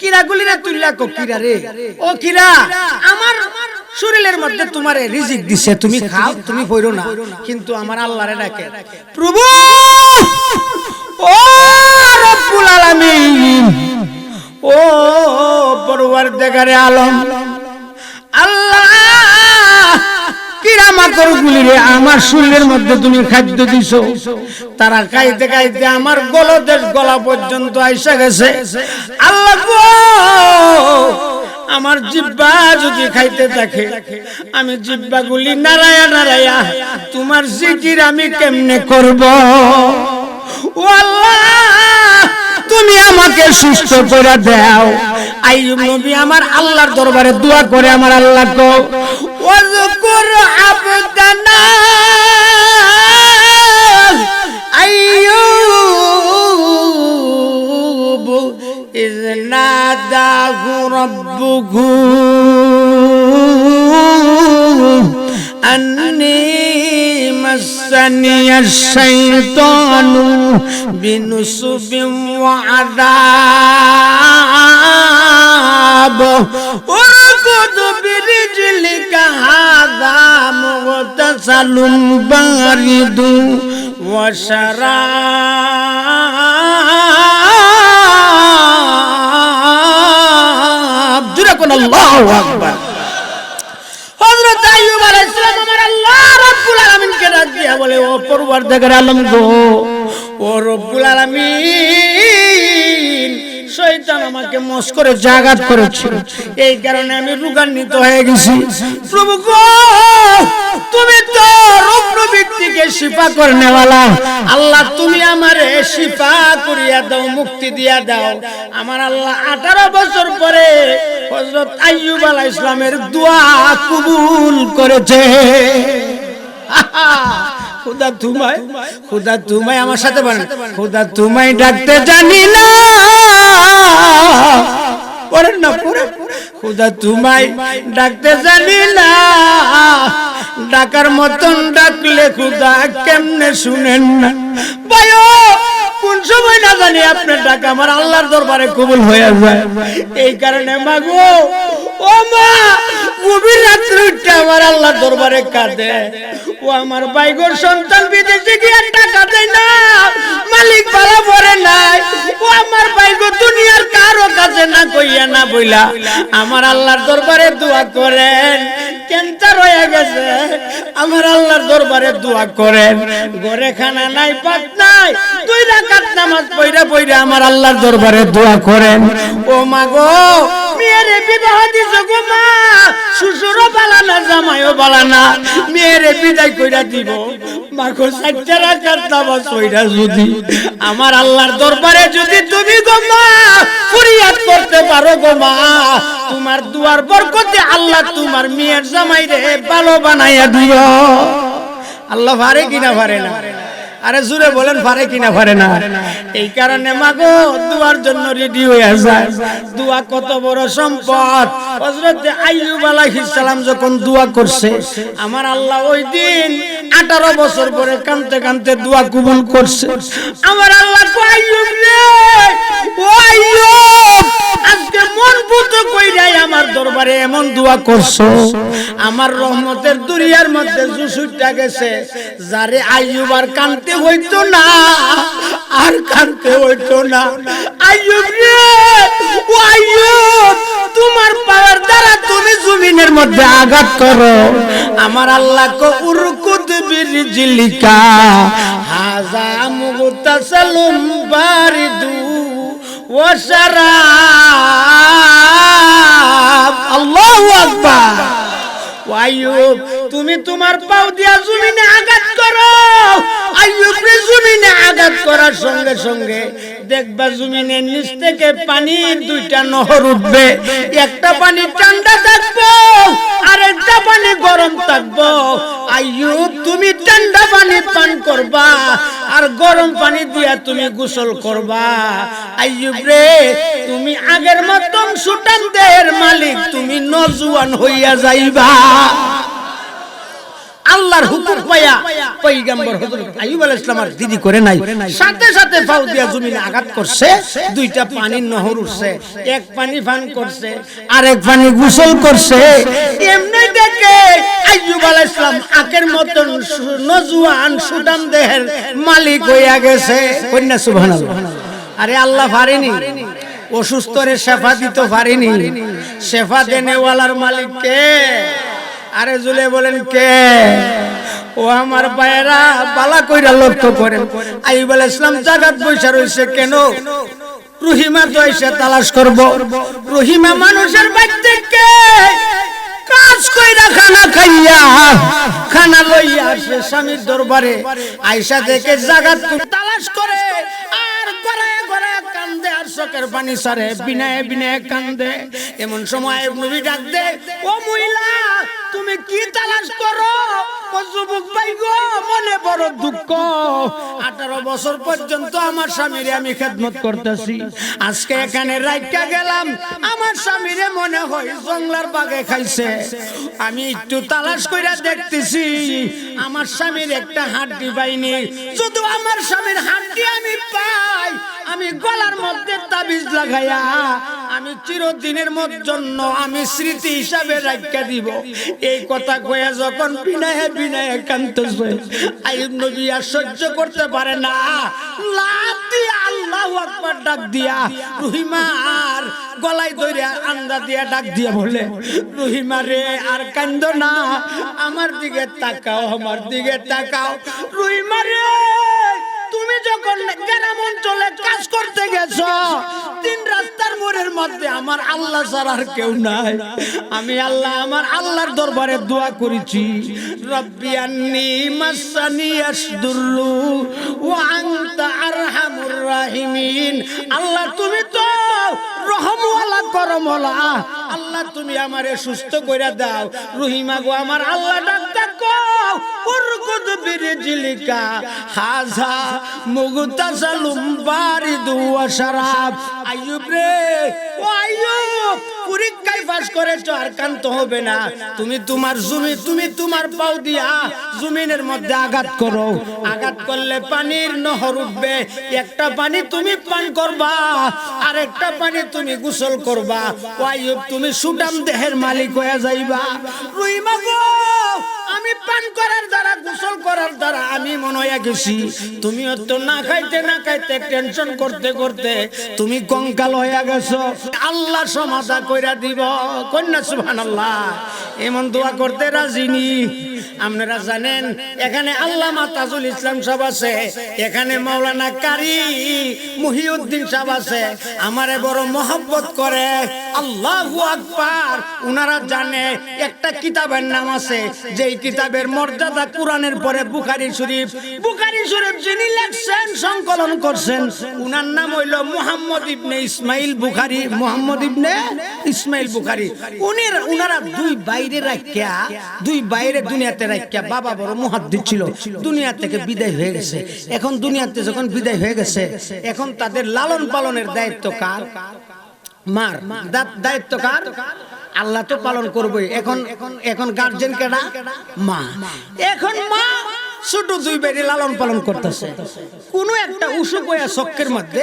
কিরাগুলিরে তুইলা কো, কিরা রে, ও কিরা, আমার শরীরের মধ্যে তোমারে রিজিক দিছে, তুমি খাও, তুমি পয়রো না। কিন্তু আমার আল্লাহরে ডাকে, প্রভু ও রব্বুল আলামিন, ও পরওয়ারদিগারে আলম, আল্লাহ কিরামাকড় গুলিরে আমার শরীরের মধ্যে তুমি খাদ্য দিছো, তারা খাইতে খাইতে আমার গলা পর্যন্ত আইসা গেছে। আল্লাহ গো, আমার জিহ্বা যদি খাইতে থাকে, আমি জিহ্বাগুলি নাড়ায়া নাড়ায়া তোমার জিকির আমি কেমনে করব? ও আল্লাহ, তুমি আমাকে সুস্থ করে দাও। আইয়ুব নবী আমার আল্লাহর দরবারে দোয়া করে, আমার আল্লাহ কো, ওয়াজকুর আবদানা আইয়ুব ইয নাদাহু রাব্বুহু আন্নী মাসানিয়াশ শাইতানু বিনুসবিন ওয়া আযাব উরকুদ বিরিজলিকা হাযা মুগতাসালুন বারিদু ওয়া শারাব। জোরে কোন আল্লাহু আকবার। হযরত আইয়ুব আলাইহিস সালাম আমার আল্লাহ রাব্বুল আলামিনকে ডাক দিয়া বলে, ও পরওয়ারদিগার আলম গো, ও রব্বুল আলামিন, শয়তান আমাকে মস করে জাগাত করেছিল, এই কারণে আমি রোগান্বিত হয়ে গেছি। প্রভু গো, তুমি তো রোগ প্রবৃত্তিকে শিফা করনেওয়ালা, আল্লাহ তুমি আমারে শিফা করিয়া দাও, মুক্তি দিয়া দাও। আমার আল্লাহ 18 বছর পরে হযরত আইয়ুব আলাইহিস সালামের দোয়া কবুল করেছে। খুদা তোমায়, খুদা তোমায়, আমার সাথে বলেন, খুদা তোমায় ডাকতে জানি না, পড়েন না, পড়ে, খুদা তোমায় ডাকতে জানি না, ডাকার মতন ডাকলে খুদা কেমনে শুনেন না। ভাইও, কোন সময় না জানি আপনার ডাকা আমার আল্লাহর দরবারে কবুল হয়ে যায়। এই কারণে মাগো, ও মা, গভীর রাত্রে উঠে আমার আল্লাহর দরবারে কাঁদে। ও আমার বাইগোর সন্তান বিদেশে গিয়ে টাকা দেয় না, মালিক ভালো পড়ে নাই। ও আমার বাইগো দুনিয়ার কারো কাছে না কইয়া না বইলা আমার আল্লাহর দরবারে দোয়া করেন। ক্যান্সার হয়ে গেছে, আমার আল্লাহর দরবারে দোয়া করেন। ঘরে খানা নাই, পাক নাই, 2 রাকাত নামাজ পড়া পড়া আমার আল্লাহর দরবারে দোয়া করেন। ও মা গো, মেয়েরে বিবাহ দিছো গো মা, শ্বশুরও বালানা, জামাইও বালানা, মেয়েরে বিদায় কইরা দিব। মা গো, 4 রাকাত নামাজ পড়া যদি আমার আল্লাহর দরবারে যদি তুমি গো মা ফরিয়াদ করতে পারো গো মা, তোমার দুয়ার বরকতে আল্লাহ তোমার মেয়ের জামাইরে ভালো বানাইয়া দিও। আল্লাহ পারে কিনা পারে না? আরে জোরে বলেন, পারে কিনা পারে না? এই কারণে মাগো দুয়ার জন্য রেডি হয়ে যায়। দোয়া কত বড় সম্পদ। হযরত আইয়ুব আলাইহিস সালাম যখন দোয়া করছে, আমার আল্লাহ ওই দিন 18 বছর পরে কাঁদতে কাঁদতে দোয়া কবুল করছে। আমার আল্লাহ কয় আইয়ুব রে, ও আইয়ুব, আজকে মন পুত কইরাই আমার দরবারে এমন দোয়া করছো, আমার রহমতের দুনিয়ার মধ্যে জুসুটা গেছে, যারে আইয়ুব আর কাঁদতে হইতো না, আর কাঁদতে হইতো না। আইয়ুব রে, ও আইয়ুব, তোমার পাওয়ার দ্বারা তুমি জমিনের মধ্যে আঘাত করো। আমার আল্লাহ কো উরকুদ বিরজিলিকা হাযা মুগতাসালুম বারিদু ওয়া শারাব। আল্লাহু আকবার। আইয়ুব, তুমি তোমার পাও দিয়া জমিনে আঘাত করো। আইয়ুব রে, জমিনে আঘাত করার সঙ্গে সঙ্গে দেখবা জমিনের নিচ থেকে পানির দুইটা নহর উঠবে, একটা পানি ঠান্ডা থাকবো আর একটা পানি গরম থাকবো। আইয়ুব, তুমি ঠান্ডা পানি পান করবা আর গরম পানি দিয়া তুমি গোসল করবা। আইয়ুব রে, তুমি আগের মতন সুটান দেহের মালিক, তুমি নজওয়ান হইয়া যাইবা। আল্লাহর হুকুম পায়া পয়গম্বর হযরত আইয়ুব আলাইহিস সালাম দিদি করে নাই, সাথে সাথে পাও দিয়া জমিনে আঘাত করছে, দুইটা পানির নহর উঠছে, এক পানি পান করছে আর এক পানি গোসল করছে। এমনি দেখে আইয়ুব আলাইহিস সালাম আগের মতন নজওয়ান সুটান দেহের মালিক হইয়া গেছে। কন্যা সুবহানাল্লাহ। আরে আল্লাহ পারেনি অসুস্থরে শেফা দিতে পারেনি, শেফা দেনেওয়ালার মালিক কে? আরে জুলে বলেন কে? ও আমার ভাইরা, বালা কইরা লক্ষ্য করেন, আইয়ুব আলাইহিস সালাম জাগাত বইসা রইছে কেন? রহিমা তো এসে তালাশ করব। রহিমা মানুষের বাড়ি থেকে কাজ কইরা খানা খাইয়া খানা লইয়া আসে স্বামীর দরবারে, আয়েশা দেখে জাগাত তালাশ করে আর গড়ায় গড়ায় কান্দে আর চোখের পানি ছাড়ে, বিনায় বিনায় কান্দে। এমন সময় নবী ডাক দে, ও মহিলা, তুমি কি তালাশ করো? ও যুবক ভাই গো, মনে বড় দুঃখ, 18 বছর পর্যন্ত আমার স্বামীরে আমি খেদমত করতেছি, আজকে এখানে রাইখা গেলাম, আমার স্বামীরে মনে হয় জংলার বাগে খাইছে। আমি একটু তালাশ কইরা দেখতেছি, আমার স্বামীর একটা হাড্ডি পাইনি। যদি আমার স্বামীর হাড্ডি আমি পাই, আমি গলার মধ্যে তাবিজ লাগাইয়া আমি চিরদিনের জন্য আমি স্মৃতি হিসাবে রাখা দিব। এই কথা কইয়া যখন বিনায় বিনায় কাঁদতেছে, আইয়ুব নবী আর সহ্য করতে পারে না, লাফ দিয়া আল্লাহু আকবার ডাক দিয়া রহিমার গলায় ধরে আন্দা দিয়া ডাক দিয়া বলে, রহিমা রে, আর কান্দো না, আমার দিকে তাকাও, আমার দিকে তাকাও। রহিমা রে, তুমি যখন গ্রাম অঞ্চলে কাজ করতে গেছো, 3 রাস্তার মোড়ের মধ্যে আমার আল্লাহ ছাড়া আর কেউ নাই। আমি আল্লাহ, আমার আল্লাহর দরবারে দোয়া করেছি, রব্বি আন্নী মাসানি আশদুরু ওয়া আনতা আরহামুর রাহিমিন। আল্লাহ, তুমি তো রহমওয়ালা করমওয়ালা, আল্লাহ তুমি আমারে সুস্থ কইরা দাও। রহিমা গো, আমার আল্লাহ ডাক ডাকো, উরকুদ বিরজিলিকা হাযা মুগতাসালুম বারিদু ওয়া শারাব। আইয়ুব রে, ও আইয়ুব, পরীক্ষায় পাস করেছো, আর কাঁদতে হবে না। তুমি তোমার জমি, তুমি তোমার পাও দিয়া জমিনের মধ্যে আঘাত করো, আঘাত করলে পানির নহর উঠবে, একটা পানি তুমি পান করবা আর একটা পানি তুমি গোসল করবা। ও আইয়ুব, তুমি সুটাম দেহের মালিক হয়ে যাইবা। রহিমা গো, আমি পান করার দ্বারা, গোসল করার দ্বারা আমি মনে হয়ে গেছি, তুমি তো না খাইতে না খাইতে টেনশন করতে করতে তুমি কঙ্কাল হয়ে গেছো, আল্লাহ সমাধা কইরা দিব। কন্যা সুবহানাল্লাহ। এমন দোয়া করতে রাজিনি। আপনারা জানেন, এখানে আল্লামা তাজুল ইসলাম সাহেব আছে, এখানে মাওলানা কারি মুহিউদ্দিন সাহেব আছে, আমারে বড় মহব্বত করে। আল্লাহু আকবার। উনারা জানে একটা কিতাবের নাম আছে, যেই কিতাবের মর্যাদা কোরআনের পরে বুখারী শরীফ। বুখারী শরীফ যিনি লেখছেন, সংকলন করছেন, উনার নাম হইল মুহাম্মদ ইবনে ইসমাইল বুখারী। মুহাম্মদ ইবনে ইসমাইল বুখারী। উনারা দুই বাইরে রাখিয়া, দুই বাইরে দুনিয়াতে রাখিয়া, বাবা বড় মুহাদ্দিস ছিল, দুনিয়া থেকে বিদায় হয়ে গেছে। এখন দুনিয়াতে যখন বিদায় হয়ে গেছে, এখন তাদের লালন পালনের দায়িত্ব কার? মার। দায়িত্ব কার? আল্লাহ তো পালন করবে। এখন গার্জেন কেডা? মা। এখন মা ছোট দুই বেড়ে লালন পালন করতেছে। কোন একটা উসুক হয়ে চক্কের মধ্যে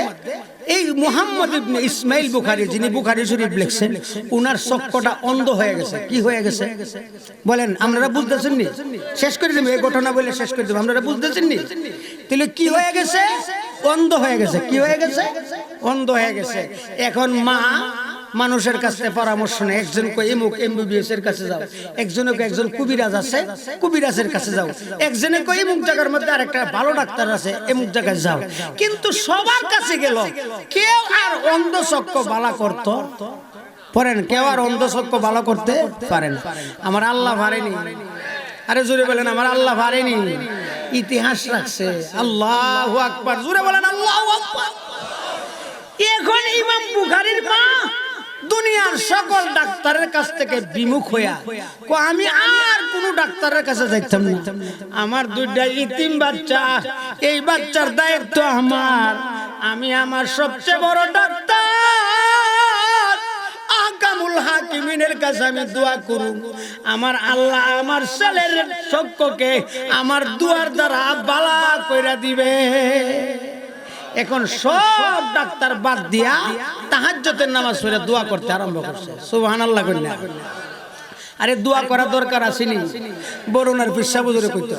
এই মুহাম্মদ ইবনে ইসমাইল বুখারী, যিনি বুখারী শরীফ লিখছেন, উনার চক্ষটা অন্ধ হয়ে গেছে। কি হয়ে গেছে বলেন? আপনারা বুঝতেছেন নি? শেষ করে দেব এই ঘটনা বলে শেষ করে দেব। আপনারা বুঝতেছেন নি? তাহলে কি হয়ে গেছে? অন্ধ হয়ে গেছে। কি হয়ে গেছে? অন্ধ হয়ে গেছে। এখন মা মানুষের কাছে পরামর্শ নেয়, একজন কই এমুক এমবিবিএস এর কাছে যাও, একজন কবিরাজ আছে কবিরাজের কাছে যাও, একজনে কই এমুক জায়গার মধ্যে আরেকটা ভালো ডাক্তার আছে এমুক জায়গায় যাও। কিন্তু সবার কাছে গেল, কেউ আর অন্ধ চক্ষু বালা করত পারেন? কেউ আর অন্ধ চক্ষু বালা করতে পারে না। আমার আল্লাহ পারেনি। আরে জোরে বলেন, আমার আল্লাহ পারেনি। ইতিহাস রাখছে। আল্লাহু আকবার। জোরে বলেন আল্লাহু আকবার। এখন ইমাম বুখারীর মা দুনিয়ার সকল ডাক্তারের কাছ থেকে বিমুখ হইয়া আমি আর কোন ডাক্তারের কাছে যাইতাম না। আমার দুইটা ইতিম বাচ্চা, এই বাচ্চার দায়িত্ব আমার। আমি আমার সবচেয়ে বড় ডাক্তার আকামুল হাকিমিনের কাছে আমি দোয়া করুম, আমার আল্লাহ আমার ছেলের চক্ষুকে আমার দুয়ার দ্বারা বালা কইরা দিবে। এখন সব ডাক্তার বাদ দিয়া তাহাজ্জুদের নামাজ পড়ে দোয়া করতে আরম্ভ করছে। সুবহানাল্লাহ কইনা। আরে দোয়া করা দরকার আসেনি? বরুণার পিসা বুজুরে কইতো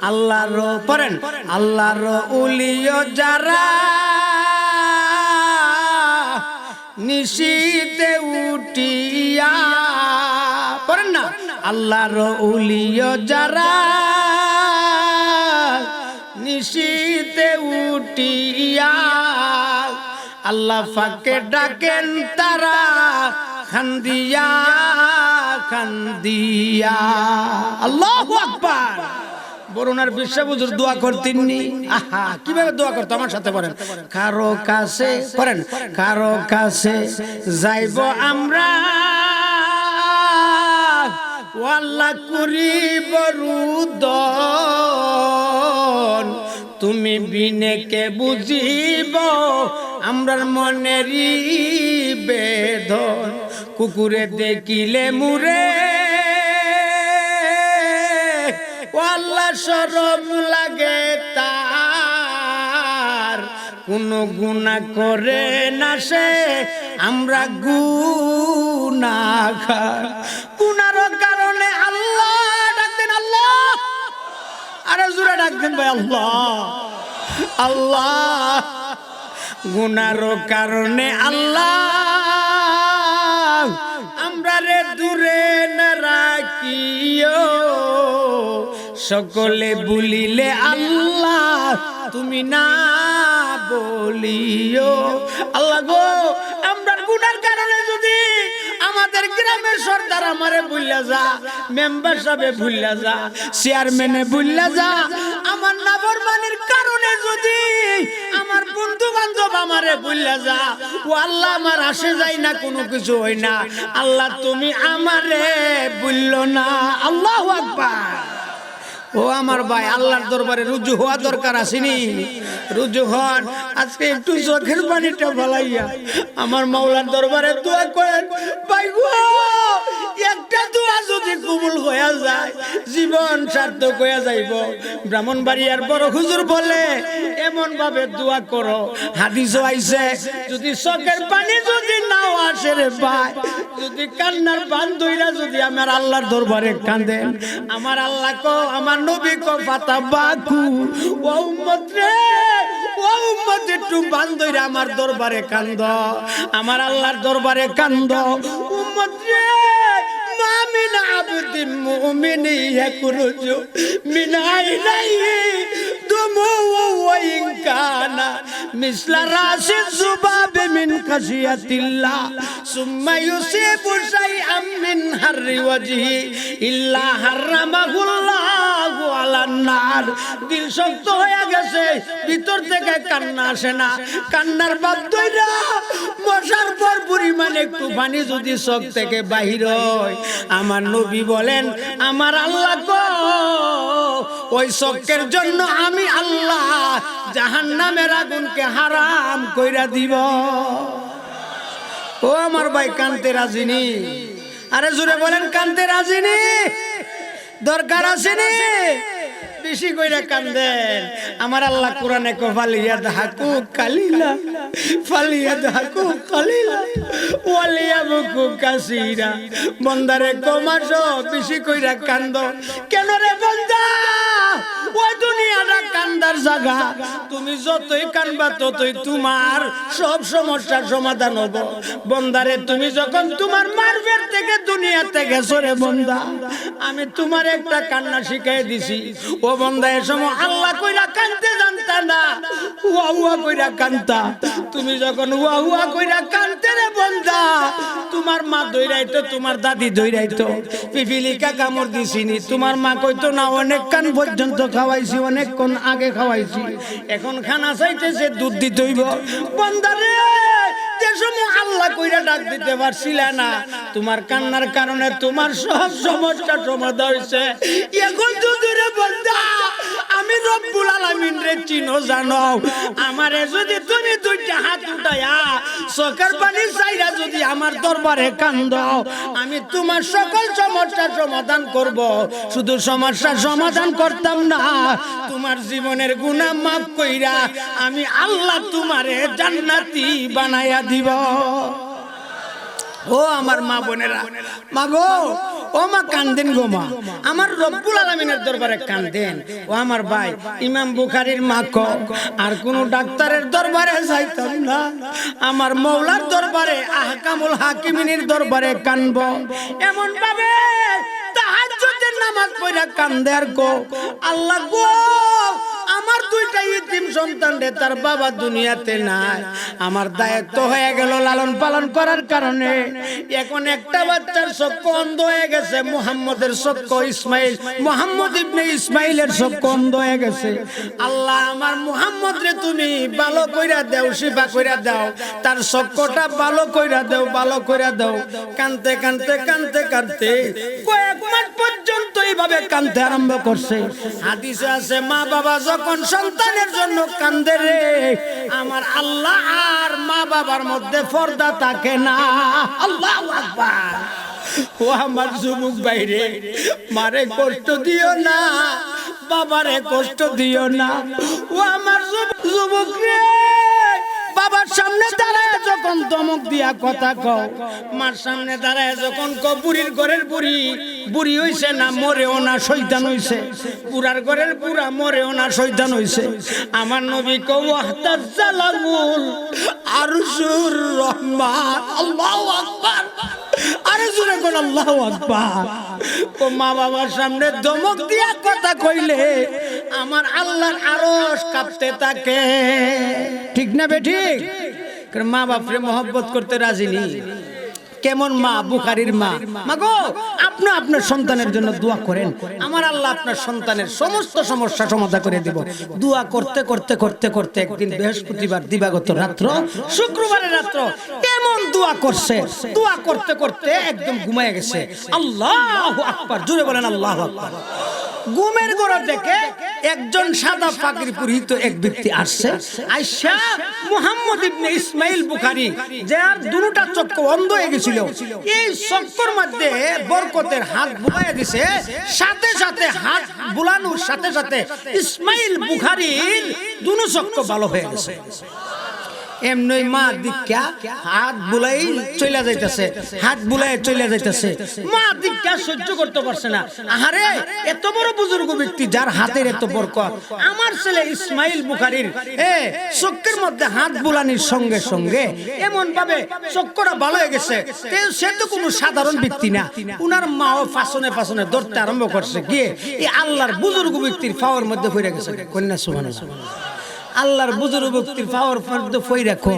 আল্লাহর পড়েন, আল্লাহর ওলিও যারা নিশিতে উঠিয়া, পড়েন না, আল্লাহর ওলিও যারা নিশিতে উঠিয়া আল্লাহ পাকে ডাকেন তারা খান্দিয়া খান্দিয়া। আল্লাহু আকবার। বরুণার বিশ্ব হুজুর দোয়া করতেননি? আহা, কিভাবে দোয়া করতো আমার সাথে বলেন। কারো কাছে করেন, কারো কাছে যাইব আমরা আল্লাহ করিব রুদন, তুমি বিনে কে বুঝিব আমরার মনেরই বেদন। কুকুরে দেখিলে মুরে আল্লাহ শরম লাগে তার, কোন গুনাহ করে না সে আমরা গুনাহগার। গুনার কারণে আল্লাহ ডাকতেন, আল্লাহ। আরে জোরে ডাকতেন ভাই, আল্লাহ আল্লাহ। গুনার কারণে আল্লাহ আমরা রে দূরে না রাখিও, সকলে বলিলে আল্লাহ তুমি না বলিও। আল্লাহ গো, আমরা গুনার কারণে যদি আমাদের গ্রামের সর্দার আমারে ভুল্লা যা, মেম্বার সাহেব ভুল্লা যা, চেয়ারম্যানে ভুল্লা যা, আমার নাফরমানির কারণে যদি আমার বন্ধু বান্ধব আমারে ভুল্লা যা, ও আল্লাহ আমার আসে যায় না, কোনো কিছু হয় না। আল্লাহ তুমি আমারে ভুললো না। আল্লাহু আকবার। ও আমার ভাই, আল্লাহর দরবারে রুজু হওয়া দরকার আসেনি? রুজু হন। আজকে একটু চোখের পানিটা ফলাইয়া আমার মাওলার দরবারে দোয়া করেন ভাই গো। একটা দোয়া যদি কবুল হয়ে যায় জীবন সার্থক হয়ে যাইব। ব্রাহ্মণবাড়িয়ার বড় হুজুর বলে এমন ভাবে দোয়া করো, হাদিসও আইছে, যদি চোখের পানি যদি নাও আসে রে ভাই, যদি কান্নার বান ধইরা যদি আমার আল্লাহর দরবারে কাঁদেন, আমার আল্লাহ কো, আমার নবী কো ফাতাবাকু ও উম্মত রে, ও উম্মত একটু বান ধইরা আমার দরবারে কান্দ, আমার আল্লাহর দরবারে কান্দ। উম্মত রে, মা মিন আবদিন মুমিনি ইয়াখরুজু মিন আইনাইহি দুমু ওয়া ইন কানা মিসলা রাশি যুবাব মিন খাশিয়াতিল্লাহ সুম্মা ইউসিবু শাইআম মিন হাররি ওয়াজহি ইল্লা হারামাহুল্লাহু আলান নার। দিল শক্ত হয়ে গেছে, ভিতর থেকে কান্না আসে না, কান্নার বাদ ধইরা মশার পর পরিমাণ একটু পানি যদি চোখ থেকে বাহির হয়, আমার নবী বলেন আমার আল্লাহ গো, ওই চোখের জন্য আমি আল্লাহ জাহান্নামের আগুনকে হারাম কইরা দিব। ও আমার ভাই, কানতে রাজিনি? আরে জোরে বলেন, কানতে রাজিনি? দরকার আসেনি? বেশি কইরা কান্দেন। আমার আল্লাহ কোরআনে কো ফালিয়াদহাকু কালিলা ফালিয়াদহাকু কালিলা ওয়ালিয়াবকু কাসীরা। বান্দারে কমাসো বেশি কইরা কান্দো কেন রে বান্দা? ওই দুনিয়াটা কান্দার জায়গা। তুমি যতই কানবা ততই তোমার সব সমস্যার সমাধান হবে। বান্দারে তুমি যখন তোমার মার পেট থেকে দুনিয়াতে গেছো রে বান্দা, আমি তোমার একটা কান্না শিখাই দিছি। ও বান্দা, এ সময় আল্লাহ কইরা কানতে জানতা না, ওয়া ওয়া কইরা কানতা। তুমি যখন ওয়া ওয়া কইরা কানতে রে বান্দা, তোমার মা দইরাইতো, তোমার দাদি দইরাইতো, পিপিলিকা কামড় দিছিনি। তোমার মা কইতো না অনেক কান পর্যন্ত খাওয়াইছি, অনেকক্ষণ আগে খাওয়াইছি, এখন খানা চাইতেছে দুধ দিতে হইব। বান্দারে, যে সময় আল্লাহ কইরা ডাক দিতে পারছিলা না, তোমার কান্নার কারণে তোমার সব সমস্যা সমাধান হইছে। এখন যদি রে বান্দা আমি রব্বুল আলামিন রে চিনো জানো, আমারে যদি তুমি দুইটা হাত উঠায়া চোখের পানি চাইরা যদি আমার দরবারে কান্দো, আমি তোমার সকল সমস্যার সমাধান করব। শুধু সমস্যার সমাধান করতাম না, তোমার জীবনের গুনাহ মাফ কইরা আমি আল্লাহ তোমারে জান্নাতি বানায়া দিব। ও আমার মা বোনেরা, মা গো, ও মা কান্দেন গো মা, আমার রব্বুল আলামিনের দরবারে কান্দেন। ও আমার ভাই, ইমাম বুখারীর মা কো আর কোন ডাক্তারের দরবারে যাইতাম না, আমার মওলার দরবারে, আহকামুল হাকিমিনের দরবারে কানব। এমন ভাবে তাহাজ্জুদের নামাজ পড়া কান্দে আর কো, আল্লাহ গো, আমার দুইটা ইতিম সন্তান রে, তার বাবা দুনিয়াতে নাই, আমার দায়িত্ব হয়ে গেল লালন পালন করার কারণে। এখন একটা বাচ্চার চক্ষু অন্ধ হয়ে গেছে, মুহাম্মদের চক্ষু ইসমাইল, মুহাম্মদ ইবনে ইসমাইলের চক্ষু অন্ধ হয়ে গেছে। আল্লাহ আমার মুহাম্মদ রে তুমি ভালো কইরা দাও, শিফা কইরা দাও, তার চক্ষুটা ভালো কইরা দাও, ভালো কইরা দাও। কানতে কানতে কানতে কানতে কয়েক মাস পর্যন্ত এইভাবে কানতে আরম্ভ করছে। হাদিসে আছে, মা বাবা যখন সন্তানের জন্য কান্দে রে, আমার আল্লাহ আর মা বাবার মধ্যে পর্দা থাকে না। আল্লাহু আকবার। ও আমার যুবক বাইরে, মারে কষ্ট দিও না, বাবারে কষ্ট দিও না। ও আমার যুবক রে, বাবার সামনে দাঁড়ায় যখন ধমক দিয়া কথা কও, মার সামনে দাঁড়ায় যখন কও বুড়ির ঘরের বুড়ি, বুড়ি হইছে না মরেও না শয়তান হইছে, বুড়ার ঘরের বুড়া মরেও না শয়তান হইছে। আমার নবী কও ওয়াহতাজ্জালামুল আরশুর রহমান। আল্লাহু আকবার। আরে জোরে কোন আল্লাহু আকবার। ও মা বাবার সামনে ধমক দিয়া কথা কইলে আমার আল্লাহর আরশ কাঁপতে থাকে, ঠিক না বেঠিক? কারণ মা বাপরে মহব্বত করতে রাজি নেই। কেমন মা? বুখারীর মা। মাগো, আপনি আপনার সন্তানের জন্য দোয়া করেন, আমার আল্লাহ আপনার সন্তানের সমস্ত সমস্যা সমাধান করে দেব। দোয়া করতে করতে করতে করতে একদিন বৃহস্পতিবার দিবাগত রাত্র, শুক্রবারের রাত্র এমন দোয়া করছে, দোয়া করতে করতে একদম ঘুমায় গেছে। আল্লাহু আকবার। জোরে বলেন আল্লাহু আকবার। ঘুমের ঘর থেকে একজন সাদা পাগড়ি পরিহিত এক ব্যক্তি আসছে। আয়েশা মুহাম্মদ ইবনে ইসমাইল বুখারী, যার দুটো চক্ষু অন্ধ হয়ে গেছিল, এই চক্ষুর মধ্যে বরকতের হাত বুলাইয়া দিছে। সাথে সাথে হাত বুলানোর সাথে সাথে ইসমাইল বুখারীর দুটো চক্ষু ভালো হয়ে গেছে। এমনি মা দীক্ষা হাত বুলাই চলে যাইতেছে, হাত বুলাই চলে যাইতেছে। মা দীক্ষা সহ্য করতে পারছে না। আহারে, এত বড় বুজুর্গ ব্যক্তি যার হাতের এত বরকত, আমার ছেলে ইসমাইল বুখারীর চক্ষের মধ্যে হাত বুলানির সঙ্গে সঙ্গে এমন ভাবে চক্ষুটা ভালো হয়ে গেছে। সে তো কোনো সাধারণ ব্যক্তি না। উনার মাও ফাঁসনে ফাঁসনে ধরতে আরম্ভ করছে, গিয়ে এই আল্লাহর বুজুর্গ ব্যক্তির পাওয়ার মধ্যে পড়ে গেছে। কন্যা সুবহানাল্লাহ। আল্লাহর বুজুর্গ ব্যক্তির পাওয়ার মধ্যে পড়ে রাখো।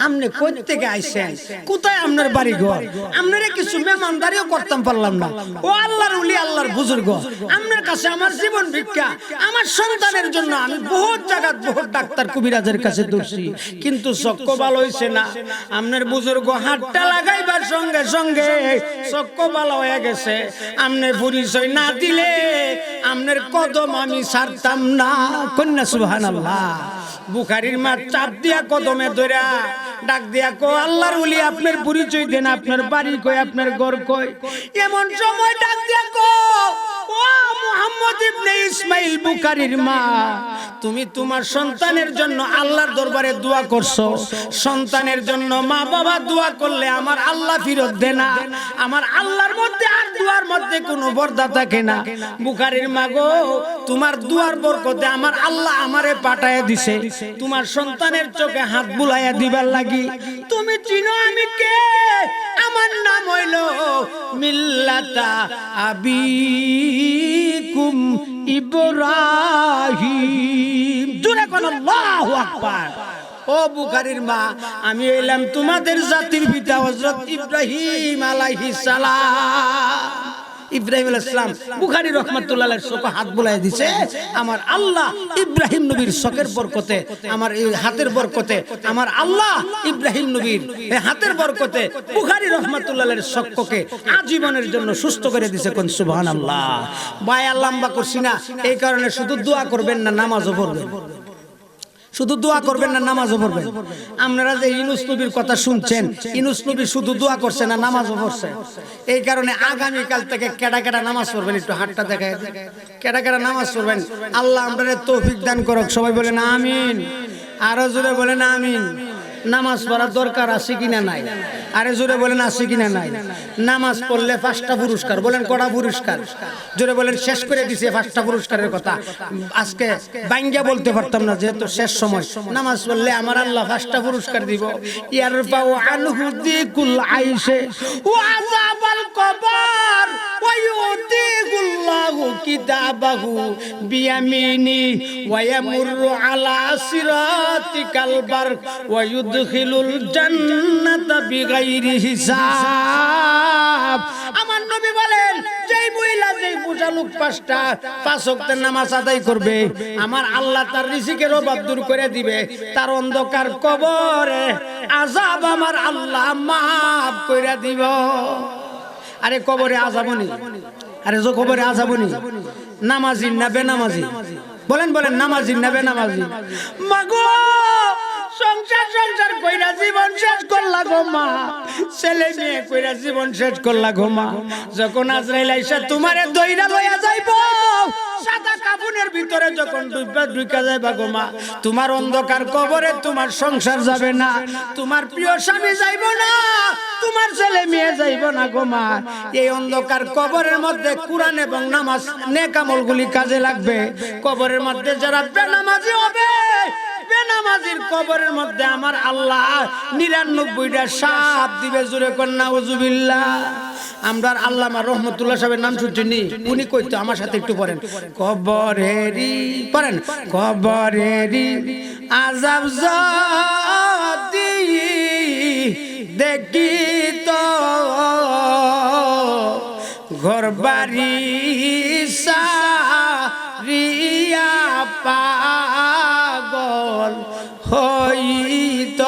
আপনি কই থেকে আইছেন? কোথায় আপনার বাড়ি ঘর? আপনারে কিছু মেহমানদারিও করতাম পারলাম না। ও আল্লাহর ওলি, আল্লাহর বুজুর্গ, আপনার কাছে আমার জীবন ভিক্ষা। আমার সন্তানের জন্য আমি বহুত জায়গা, বহুত ডাক্তার কবিরাজের কাছে দৌড়ছি, কিন্তু চক্ষু ভালো হইছে না। আপনার বুজুর্গ হাতটা লাগাইবার সঙ্গে সঙ্গে চক্ষু ভালো হয়ে গেছে। আপনার পরিচয় না দিলে আপনার কদম আমি ছাড়তাম না। কন্যা সুবহানাল্লাহ। বুখারীর মা চাপ দিয়া কদমে ধরা ডাক দিয়া কো, আল্লাহর ওলি, আপনার পরিচয় দেন, আপনার বাড়ি কই, আপনার ঘর কই। এমন সময় ডাক দিয়া কো, ও মুহাম্মদ ইবনে ইসমাইল বুখারীর মা, তুমি তোমার সন্তানের জন্য আল্লাহর দরবারে দোয়া করছো। সন্তানের জন্য মা বাবা দোয়া করলে আমার আল্লাহ ফিরত দেয় না। আমার আল্লাহর মধ্যে আর দোয়ার মধ্যে কোনো পর্দা থাকে না। বুখারীর মা গো, তোমার দোয়ার বরকতে আমার আল্লাহ আমারে পাঠায়া দিছে তোমার সন্তানের চোখে হাত বুলাইয়া দিবার লাগি। তুমি চিনো আমি কে? আমার নাম হইল মিল্লাতা আবিকুম ইব্রাহিম। জোরে কোন আল্লাহু আকবার। ও বুখারীর মা, আমি এলাম তোমাদের জাতির পিতা হযরত ইব্রাহিম আলাইহিস সালাম। ইব্রাহিম আলাইহিস সালাম বুখারী রাহমাতুল্লাহ আলাইহির চোখে হাত বুলাই দিছে। আমার আল্লাহ ইব্রাহিম নবীর চোখের বরকতে, আমার এই হাতের বরকতে, আমার আল্লাহ ইব্রাহিম নবীর এই হাতের বরকতে বুখারী রাহমাতুল্লাহ আলাইহির চক্ষকে আজীবনের জন্য সুস্থ করে দিয়েছে। কোন সুবহানাল্লাহ। বায়া লম্বা করছি না, এই কারণে শুধু দোয়া করবেন না, নামাজও পড়বেন। শুধু দোয়া করবেন না, নামাজও পড়বেন। আপনারা যে ইউনূস নবীর কথা শুনছেন, ইউনূস নবী শুধু দোয়া করছে না, নামাজও পড়ছে। এই কারণে আগামীকাল থেকে কেডা কেডা নামাজ পড়বেন, একটু হাতটা দেখায়। কেডা কেডা নামাজ পড়বেন, আল্লাহ আমাদের তৌফিক দান করুক। সবাই বলেন আমিন। আরো জোরে বলেন আমিন। নামাজ পড়ার দরকার আছে কিনা নাই? আরে জোরে বলেন আছে কিনা নাই? নামাজ পড়লে 5টা পুরস্কার। বলেন কটা পুরস্কার? জোরে বলেন। শেষ করে দিছে 5টা পুরস্কারের কথা। আজকে বাইঙ্গা বলতে পারতাম না, যেহেতু শেষ সময়। নামাজ পড়লে আমার আল্লাহ 5টা পুরস্কার দিব। ইয়ারফাউ আনহু যিকুল আইশে ওয়া আযাবাল কবর ওয়া ইউতিকুল্লাহু কিতাবাহু বিয়ামিনি ওয়া ইয়ামুরু আলা সিরাতিকাল বারক ওয়া ইউদখিলুল জান্নাতা বিগাইরি হিসাব। আমার নবী বলেন, যেই মহিলা যেই বুঝা লোক 5 ওয়াক্তের নামাজ আদায় করবে, আমার আল্লাহ তার রিজিকের অভাব দূর করে দিবে। তার অন্ধকার কবরে আযাব আমার আল্লাহ মাফ কইরা দিব। আরে কবরে আযাবনি, আরে যে কবরে আযাবনি, নামাজি না বেনামাজি? বলেন বলেন, নামাজি না বেনামাজি? মাগো, সংসার কইরা জীবন শেষ করলা গো মা, ছেলে মেয়ে কইরা জীবন শেষ করলা গো মা। যখন আজরাইল আইসা তোমারে দইরা লইয়া যাইবো, সাদা কাফনের ভিতরে যখন ঢুকা যাইবা গো মা, তোমার অন্ধকার কবরে তোমার সংসার যাবে না, তোমার প্রিয় স্বামী যাইব না, তোমার ছেলে মেয়ে যাইব না গো মা। এই অন্ধকার কবরের মধ্যে কোরআন এবং নামাজ নেক আমলগুলি কাজে লাগবে। কবরের মধ্যে যারা বেনামাজি হবে, বেনামাজির কবরের মধ্যে আমার আল্লাহ 99টা সাপ দিবে। জোরে কর নাউজুবিল্লাহ। আমরার আল্লামা রহমতুল্লাহ সাহেবের নাম শুনছেননি? উনি কইতো, আমার সাথে একটু পড়েন। কবরেরই পড়েন, কবরেরই আযাব যদি দেখি তো ঘর বাড়ি সারিয়া পাগল হইত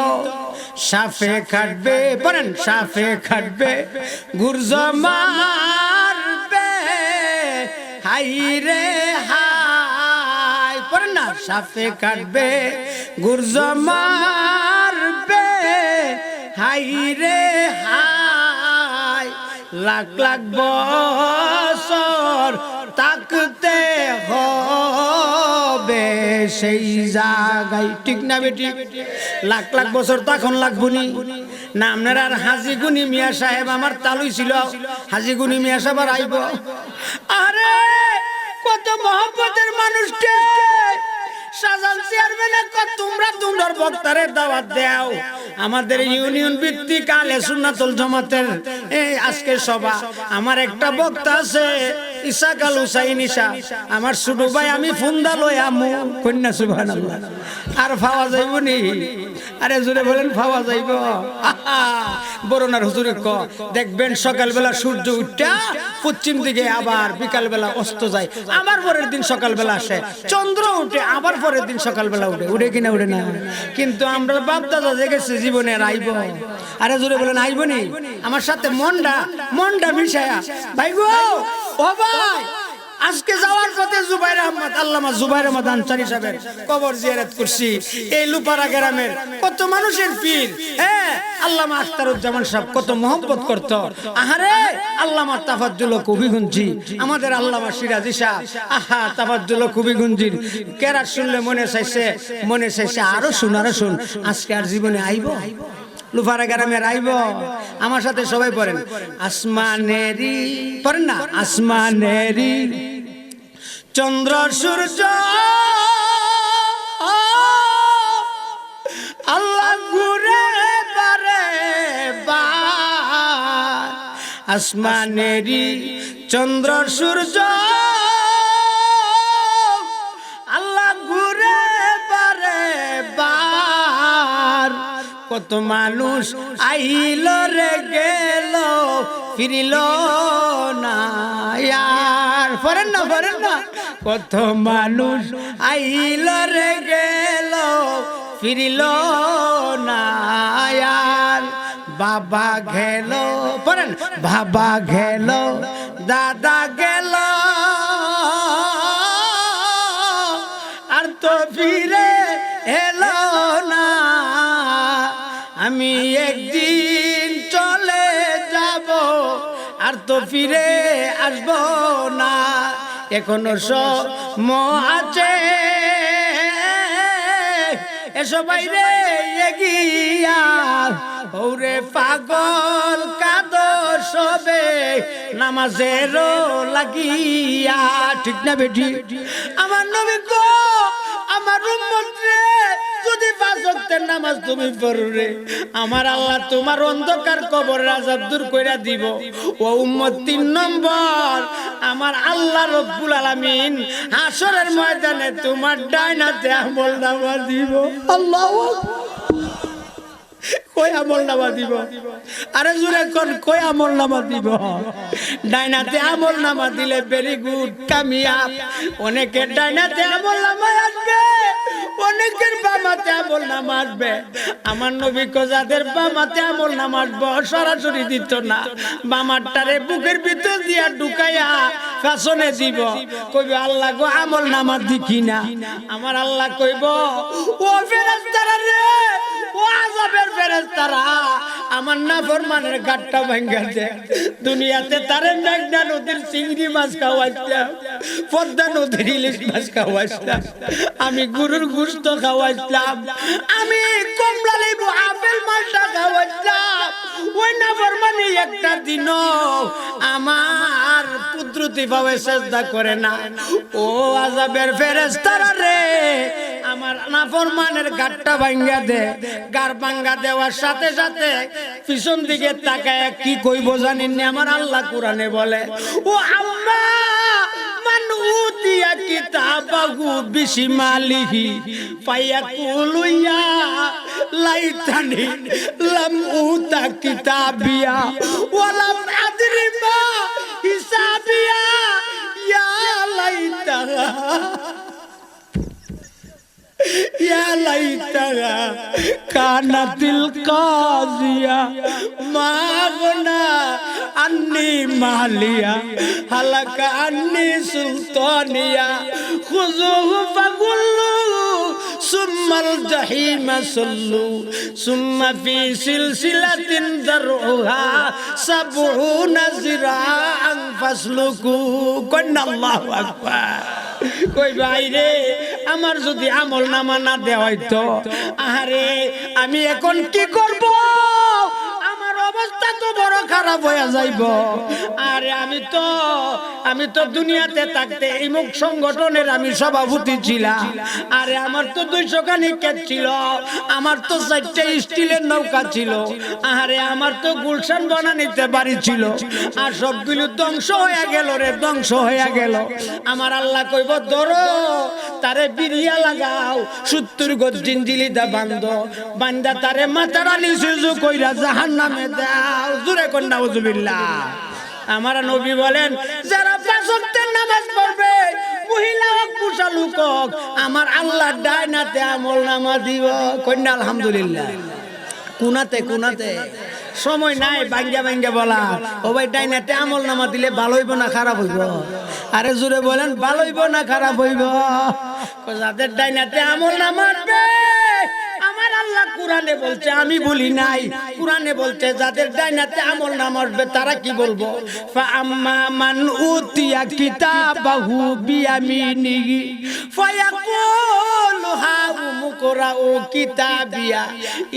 সাফে খাটবে। পড়েন, সাফে খাটবে গুর্জ মারবে হাই রে হাই। পড়েন না, সাফে খাটবে গুর্জ মারবে হাই রে হাই। লাখ লাখ বছর তাকতে হবে সেই জায়গায়। ঠিক না বেটি? লাখ লাখ বছর তখন লাগবনি না। আপনার আর হাজি গুনি মিয়া সাহেব আমার তালুই ছিল। হাজি গুনি মিয়া সাহেব আর আইব। আরে কত মহব্বতের মানুষকে সাজান চেয়ারম্যান, তোমরা তোমার বক্তারের দাওয়াত দাও। আমাদের ইউনিয়ন ভিত্তিক আলে সুন্নাতুল জামাতের এই আজকে সভা। আমার একটা বক্তা আছে ইসাক আল হুসাইন ইসা, আমার ছোট ভাই। আমি ফোনদা লই আমু কন্যা। সুবহানাল্লাহ। আর পাওয়া যাইব নি? আরে জোরে বলেন, পাওয়া যাইব। বরনার হুজুরে ক দেখবেন সকালবেলা সূর্য উঠা পশ্চিম দিকে, আবার বিকালবেলা অস্ত যায়, আবার পরের দিন সকালবেলা আসে। চন্দ্র উঠে, আবার পরের দিন সকালবেলা উঠে। উঠে কিনা? উঠে না। কিন্তু আমরা বাপ দাদা দেখেছি জীবনে আর আইব। আরে জোরে বলেন, আইব নি? আমার সাথে মনটা মিশায়া ভাই গো, ও ভাই আজকে যাওয়ার পথে জুবাইর আহমদ আল্লামা জুবাইর আহমদ আনসারী সাহেবের কবর জিয়ারত করছি। এই লুপারা গ্রামের কত মানুষের পীর, হ্যাঁ আল্লামা আখতারুজ্জামান সাহেব কত মহব্বত করত। আহারে আল্লামা তাফাজ্জুল কবিগঞ্জি, আমাদের আল্লামা সিরাজি সাহেব, আহা তাফাজ্জুল কবিগঞ্জির কেরাত শুনলে মনে চাইছে আরো শুন আরো শুন। আজকে আর জীবনে আইব লুফারা গ্রামের আইব। আমার সাথে সবাই পড়েন আসমানেরি, পড়েন না আসমানেরি চন্দ্র সূর্য আল্লাহ ঘুরে বারে বার, আসমানেরি চন্দ্র সূর্য আল্লাহ ঘুরে বারে বার, কত মানুষ আইল রে গেল ফিরিল না ইয়ার, পড়েন না কত মানুষ আইল রে গেল ফিরিল না ইয়ার, বাবা গেল, পড়েন বাবা গেল দাদা গেল আর তো ফিরে এলো না, আমি একদিন চলে যাব আর তো ফিরে আসব না, এখনো সময় আছে এসো বাইরে এগিয়া, ওরে পাগল কাঁদো সবে নামাজেরও লাগিয়া, ঠিক না বেটি? আমার নবী গো আমার উম্মত রে, যদি পাঁচ ওয়াক্তের নামাজ তুমি পড়ো রে, আমার আল্লাহ তোমার অন্ধকার কবরের আযাব দূর কইরা দিব। ও উম্মত 3 নম্বর, আমার আল্লাহ রব্বুল আলামিন হাসরের ময়দানে তোমার ডাইনাতে আমল নামা দিব। আল্লাহু কই আমল নামা দিব? আরে জোরে কোন কই আমল নামা দিব? ডাইনাতে আমল নামা দিলে ভেরি গুড কামিয়াব। অনেকের ডাইনাতে আমল নামা আসবে, অনেকের বামাতে আমল নামা আসবে। আমার নবী কো যাদের বামাতে আমল নামা আসবে সরাসরি দিত না, বামারটারে বুকের ভিতর দিয়া ঢুকাইয়া ফ্যাশনে দিব, কইবে আল্লাহ গো আমল নামা দেখি না। আমার আল্লাহ কইব ও ফেরেশতারা রে, ও আযাবের ফেরেশতারা, আমার নাফরমানের গাট্টা ভাঙ্গা দে। দুনিয়াতে তারে মেঘনা নদীর চিংড়ি মাছ খাওয়াইতাম, পদ্মা নদীর ইলিশ মাছ খাওয়াইতাম, আমি গরুর গোশত খাওয়াইতাম, আমি কমলা লেবু আপেল মালটা খাওয়াইতাম। ওই নাফরমানি একটা দিনও আমার কুদরতি ভাবে সেজদা করে না। ও আযাবের ফেরেশতারা রে, আমার নাফরমানের গাট্টা ভাঙ্গা দে। গার ভাঙ্গা দেওয়ার সাথে সাথে পিছন দিকে তাকায় কি কইব জানেন না? আমার আল্লাহ কোরআনে বলে ও আম্মা মান উতিয়া কিতাবাহু বিশিমালিহি ফায়াকুলু ইয়া লাইতানি লাম উতা কিতাবিয়া ওয়া লাম আদরি মা হিসাবিয়া ইয়া লাইতাহা ইয়া লাইতাহা কানাতিল কাজিয়া মা গুনা আন্নি মালিয়া হালাকা আন্নি সুলতানিয়া খুযুহু ফাগুল্লু সুম্মাল জাহিমা সাল্লু সুম্মা ফি সিলসিলাতিন দারউহা সাবউনা জিরাআন ফাসলুকু। কন্না আল্লাহু আকবার। কই ভাই রে, আমার যদি আমল নামা না দেওয়া হইতো, আহারে আমি এখন কি করব? আমার অবস্থা তো বড় খারাপ হয়ে যাইব। আরে আমি তো দুনিয়াতে থাকতে ইমুক সংগঠনের আমি সভাপতি ছিলাম। আরে আমার তো 200 খানি ক্ষেত ছিল, আমার তো 4টা স্টিলের নৌকা ছিল, আরে আমার তো গুলশান বানানিতে বাড়ি ছিল, আর সবগুলো ধ্বংস হয়ে গেল রে, ধ্বংস হয়ে গেল। আমার আল্লাহ কইব ধরো তারে বিরিয়া লাগাও, 70 গজ জিঞ্জিলি দা বান্দা তারে মাথার নিচে কইরা জাহান্নামে দাও। জোরে কোন নাউজুবিল্লাহ। আমার নবী বলেন যারা 5 ওয়াক্তের নামাজ পড়বে, মহিলা হোক পুরুষ লোক হোক, আমার আল্লাহ ডাইনাতে আমল নামা দিব। কন্যা আলহামদুলিল্লাহ। কোনাতে সময় নাই ভাঙ্গা ভাঙ্গা বলা। ও ভাই ডাইনাতে আমল নামা দিলে ভালো হইব না খারাপ হইব? আরে জোরে বলেন, ভালো হইব না খারাপ হইব? যাদের ডাইনাতে আমল নামা আসবে, আমার আল্লাহ কোরআনে বলছে, আমি বলি নাই, কোরআনে বলছে যাদের ডাইনাতে আমল নামা আসবে তারা কি বলবো? ফা আম্মা মান উতিয়া কিতাবাহু বিয়ামিনিহি ফায়াকুলু হাউমু কুরাউ কিতাবিয়া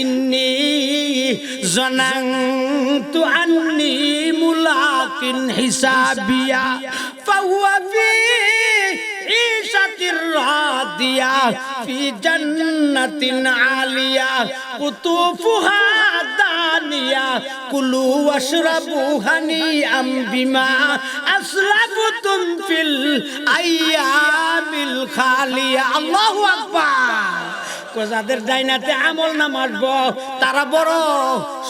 ইন্নী জানানতু আন্নী মুলাকিন হিসাবিয়া ফাহুয়া ফি ঈশাতির রাদিয়া ফি জান্নাতিন আলিয়া কুতুফুহা দানিয়া কুলু ওয়াশরাবু হানিআম বিমা আসলাফতুম ফিল আইয়ামিল খালিয়া। আল্লাহু আকবার। যাদের ডাইনাতে আমল নামা আসবো তারা বড়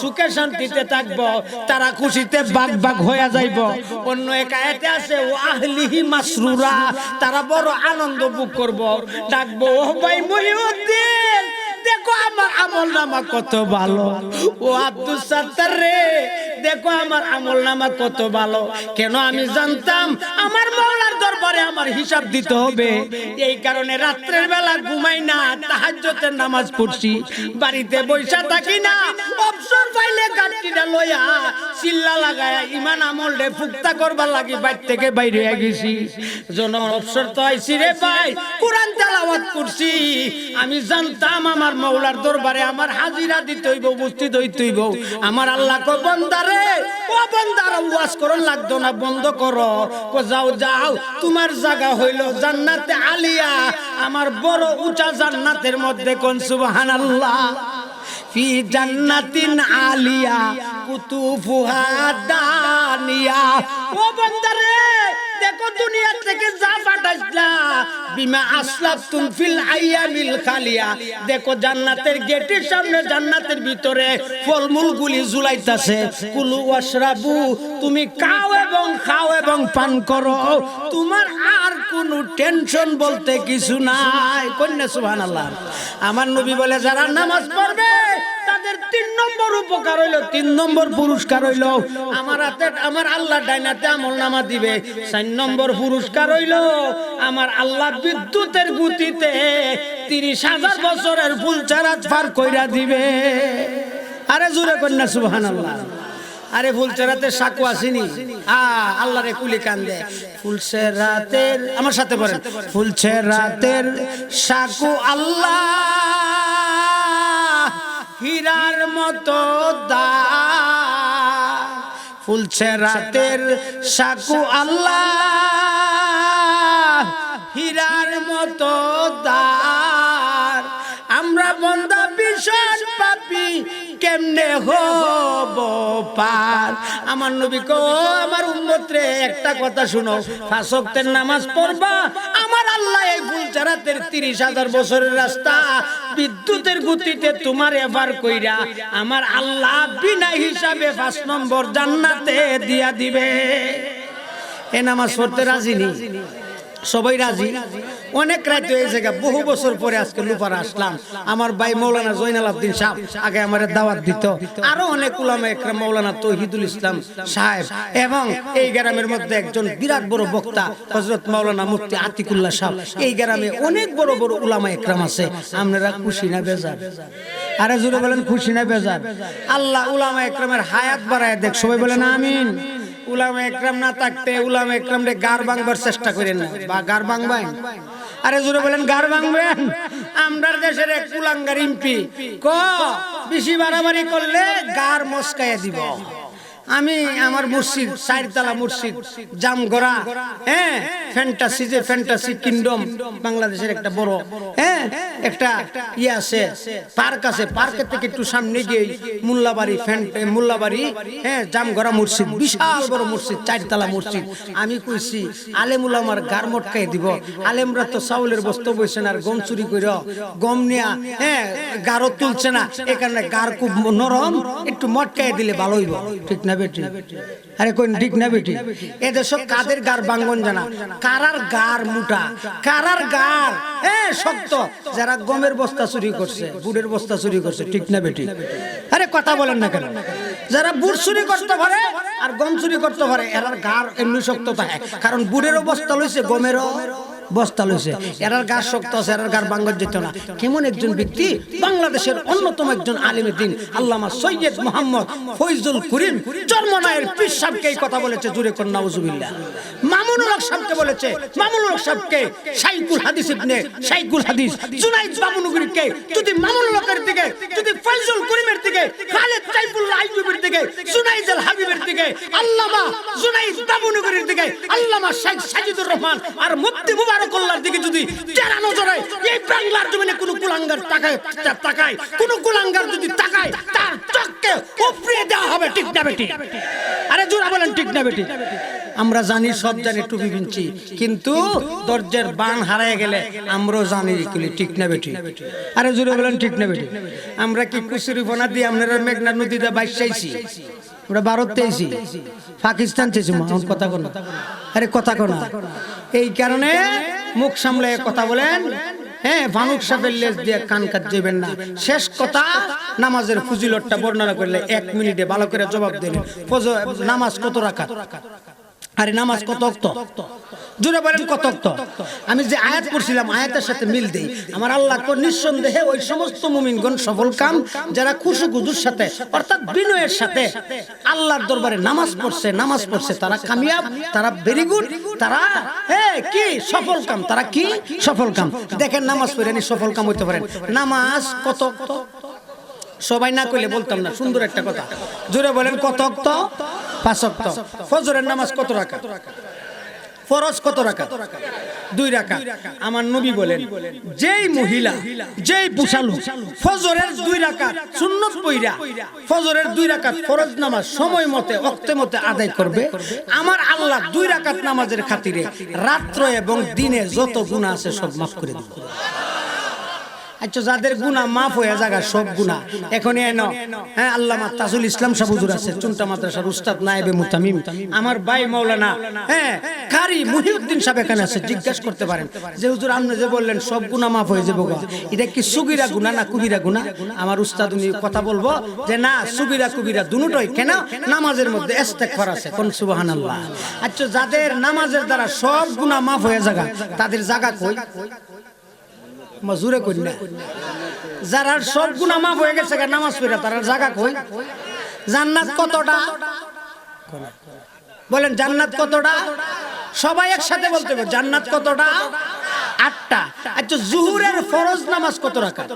সুখে শান্তিতে থাকবো, তারা খুশিতে বাগ বাগ হয়ে যাইব। অন্য এক আয়াতে আছে ও আহলিহি মাসরুরা, তারা বড় আনন্দ ভোগ করব। ডাকবো ও ভাই মহিউদ্দিন, দেখো আমার আমল নামা কত ভালো। ও আব্দুল সাত্তার রে, দেখো আমার আমল নামা কত ভালো। কেন? আমি জানতাম আমার মাওলার দরবারে আমার হিসাব দিতে হবে। এই কারণে রাত্রের বেলা ঘুমাই না, তাহাজ্জুদের নামাজ পড়ছি। বাড়িতে বৈশা থাকি না, অবসর পাইলে গাড়িটা লইয়া চিল্লা লাগায়া ইমান আমল রে ফুক্তা করবার লাগি বাইর থেকে বাইরে গেছি। জন অবসর তো আইছি রে ভাই, কোরআন তেলাওয়াত করছি। আমি জানতাম আমার মাওলার দরবারে আমার হাজিরা দিতে হইব, উপস্থিত হইতে হইব। আমার আল্লাহ কো বান্দারে, ও বান্দারা ওয়াজ করন লাগতো না, বন্ধ করো। কো যাও যাও, তোমার জায়গা হইল জান্নাতে আলিয়া, আমার বড় উঁচা জান্নাতের মধ্যে। কোন সুবহানাল্লাহ। ফি জান্নাতিন আলিয়া কুতুফুহা দানিয়া। ও বান্দারে, দেখো দুনিয়া থেকে যা পাঠাইছলা বিমা আসলাফতুম ফিল আইয়ামিল খালিয়া, দেখো জান্নাতের গেটের সামনে, জান্নাতের ভিতরে ফলমূল গুলি ঝুলাইতাছে। কুলু ওয়াশরাবু, তুমি খাও এবং পান করো, তোমার আর কোনো টেনশন বলতে কিছু নাই। কন্যা সুবহানাল্লাহ। আমার নবী বলে যারা নামাজ পড়বে তাদের 3 নম্বর উপকার হইল, 3 নম্বর পুরস্কার হইল, আমার হাতে আমার আল্লাহ ডাইনাতে আমল নামা দিবে। 4 নম্বর পুরস্কার হইল আমার আল্লাহ বিদ্যুতের গতিতে 30,000 বছরের ফুলচারাত পার কইরা দিবে। আরে জোরে কন্যা সুবহানাল্লাহ। আরে ফুলচেরাতে সাকু আসেনি, আল্লাহ রে কুলি কান্দে। ফুলচেরাতের, আমার সাথে বলেন, ফুলচেরাতের সাকু আল্লাহ হীরার মতো দা, ফুলচেরাতের সাকু আল্লাহ হীরার মতো দার। আমরা বন্দা ভীষণ পাপী, কেমনে হব পার। আমার নবী কো আমার উম্মত রে, একটা কথা শুনো, 5 ওয়াক্তের নামাজ পড়বা, আমার আল্লাহ এই ফুলচেরাতের 30,000 বছরের রাস্তা বিদ্যুতের গতিতে তোমার এবার কইরা আমার আল্লাহ বিনা হিসাবে 5 নম্বর জান্নাতে দিয়া দিবে। এ নামাজ পড়তে রাজি নি? সবাই রাজি? অনেক রাত হয়েছে, বহু বছর পরে আজকে লুপারা আসলাম। আমার ভাই মৌলানা জয়নাল আব্দিন সাহেব আগে আমার দাওয়াত দিত, আরো অনেক উলামা একরাম, মৌলানা তৌহিদুল ইসলাম সাহেব, এবং এই গ্রামের মধ্যে একজন বিরাট বড় বক্তা হযরত মাওলানা মুফতি আতিকুল্লাহ সাহেব। এই গ্রামে অনেক বড় বড় উলামা একরাম আছে। আপনারা খুশি না বেজার? আরে জোরে বলেন, খুশি না বেজার? আল্লাহ উলামা একরামের হায়াত বাড়ায় দেখ, সবাই বলেন আমিন। উলামা একরাম না থাকতে উলামা একরাম রে গার ভাঙবার চেষ্টা করেন না, বা গার ভাঙবেন। আরে জোরে বলেন, গার ভাঙবেন। আমরার দেশের এক কুলাঙ্গার এমপি ক বেশি বাড়াবাড়ি করলে গার মস্কায়া দিব। আমি আমার মসজিদ, 4 তলা মসজিদ, জামগড়া, হ্যাঁ, ফ্যান্টাসি, যে ফ্যান্টাসি কিংডম বাংলাদেশের একটা বড়, হ্যাঁ, একটা ইয়ে আছে, পার্ক আছে। পার্কের থেকে একটু সামনে গিয়ে মোল্লাবাড়ি, মোল্লাবাড়ি, হ্যাঁ, জামগড়া মসজিদ, বিশাল বড় মসজিদ, 4 তলা মসজিদ। আমি কইছি আলেম উলামার গার মটকাই দিব। আলেমরা তো চাউলের বস্তা বইছে না, আর গম চুরি করে গম নিয়া, হ্যাঁ, গারও তুলছে না, এই কারণে গার খুব নরম, একটু মটকাই দিলে ভালো হইব। ঠিক না? না বেটি? আরে কোন ঠিক না বেটি? এদের সব কাদের গার বাঙ্গন জানা, কারার গার মোটা, কারার গার শক্ত, যারা গমের বস্তা চুরি করছে, বুড়ের বস্তা চুরি করছে, ঠিক না বেটি? আরে কথা বলেন না কেন? যারা বুড় চুরি করতে পারে আর গম চুরি করতে পারে, এরার গার এমনি শক্ত থাকে, কারণ বুড়েরও বস্তা লইছে, গমেরও বস্তা লইছে, এরার গার শক্ত আছে, এরার গার বাঙ্গন যেত না। কেমন একজন ব্যক্তি, বাংলাদেশের অন্যতম একজন আলিমে দ্বীন আল্লামা সৈয়দ মোহাম্মদ ফয়জুল করিম চরমনায়ের পীর সাহেবকে এই কথা বলেছে, জুরে কোন নাউজুবিল্লাহ। মামুনুল হক সাহেবকে বলেছে, মামুনুল হক সাহেবকে শাইখুল হাদিস ইবনে শাইখুল হাদিস জুনাইদ বামুনগরীকে যদি মামুনুল হকের দিকে, যদি ফয়জুল করিমের দিকে, খালেদ সাইফুল্লাহ আইয়ুবের দিকে, জুনাইদ আল হাবিবের দিকে, আল্লামা জুনাইদ বামুনগরীর দিকে, আল্লামা শেখ সাজিদুর রহমান আর মুফতি মুবারকুল্লাহর দিকে যদি যারা নজরে এই বাংলার জমিনে কোন কুলাঙ্গার তাকায়, কোন কুলাঙ্গার যদি তাকায়, তার চোখকে উপড়িয়ে দেওয়া হবে, ঠিক না বেটি? আরে জোরা বলেন, ঠিক না বেটি? আমরা জানি, সব জানি, টুপি পিনছি, কিন্তু দরজার বান হারায় গেলে আমরাও জানি, ঠিক না বেটি? আরে জোরে বলেন, ঠিক না বেটি? আমরা কি কুসুরি ফোনা দিয়ে আপনারা মেঘনা নদীতে বাইসাইছি, আমরা ভারতে আইছি, পাকিস্তান চেয়েছি, কথা কো না, আরে কথা কো না। এই কারণে মুখ সামলে কথা বলেন, ভানুক সাহেবের লেজ দিয়ে কান কাট যাবেন না। শেষ কথা, নামাজের ফজিলতটা বর্ণনা করলে 1 মিনিটে ভালো করে জবাব দিলেন। নামাজ কত রাকাত? আরে নামাজ কত ওয়াক্ত? জোরে বলেন, কত ওয়াক্ত? আমি যে আয়াত পড়ছিলাম, আয়াতের সাথে মিল দেই। আমার আল্লাহ নিঃসন্দেহে ওই সমস্ত মুমিনগণ সফল কাম যারা খুশুগুজুর সাথে, অর্থাৎ বিনয়ের সাথে আল্লাহর দরবারে নামাজ পড়ছে, তারা কামিয়াব, তারা ভেরি গুড, তারা কি সফল কাম, তারা কি সফল কাম। দেখেন, নামাজ পড়ে সফল কাম হইতে পারেন। নামাজ কত ওয়াক্ত? সবাই না কইলে বলতাম না, সুন্দর একটা কথা, জোরে বলেন, কত ওয়াক্ত? 5 ওয়াক্ত। ফজরের নামাজ কত রাকাত? ফরজ কত রাকাত? 2 রাকাত। আমার নবী বলেন, যেই মহিলা, যেই পুষালু ফজরের 2 রাকাত সুন্নত পইরা ফজরের 2 রাকাত ফরজ নামাজ সময় মতে, ওয়াক্তে মতে আদায় করবে, আমার আল্লাহ 2 রাকাত নামাজের খাতিরে রাত্র এবং দিনে যত গুনাহ আছে সব মাফ করে দিবে। আচ্ছা, যাদের গুনাহ মাফ হয়ে যাগা, সব গুনাহ এখন এনো, আল্লামা তাজুল ইসলাম সাহেব হুজুর আছে, চুনটা মাদ্রাসার উস্তাদ নায়েবে মুতামিম, আমার ভাই মাওলানা কারি মুহিউদ্দিন সাহেব এখানে আছে, জিজ্ঞাসা করতে পারেন যে হুজুর আপনি যে বললেন সব গুনাহ মাফ হয়ে যাবে, এটা কি সুগীরা গুনাহ না কুবিরা গুনাহ? আমার উস্তাদ উনি কথা বলবো যে না, সুগীরা কুবিরা দুটোই। কেন? নামাজের মধ্যে ইস্তেগফার আছে, কোন সুবহানাল্লাহ। আচ্ছা, যাদের নামাজের দ্বারা সব গুনাহ মাফ হয়ে যাগা, তাদের জায়গা কই? মজুরে কই না, যারা সব গুনাহ মাফ হয়ে গেছে নামাজ পড়ে, তার জায়গা কই? জান্নাত কতটা? বলেন, জান্নাত কতটা? সবাই একসাথে বলতে হবে, জান্নাত কতটা? 8টা। আচ্ছা, জোহরের ফরজ নামাজ কত রাকাত?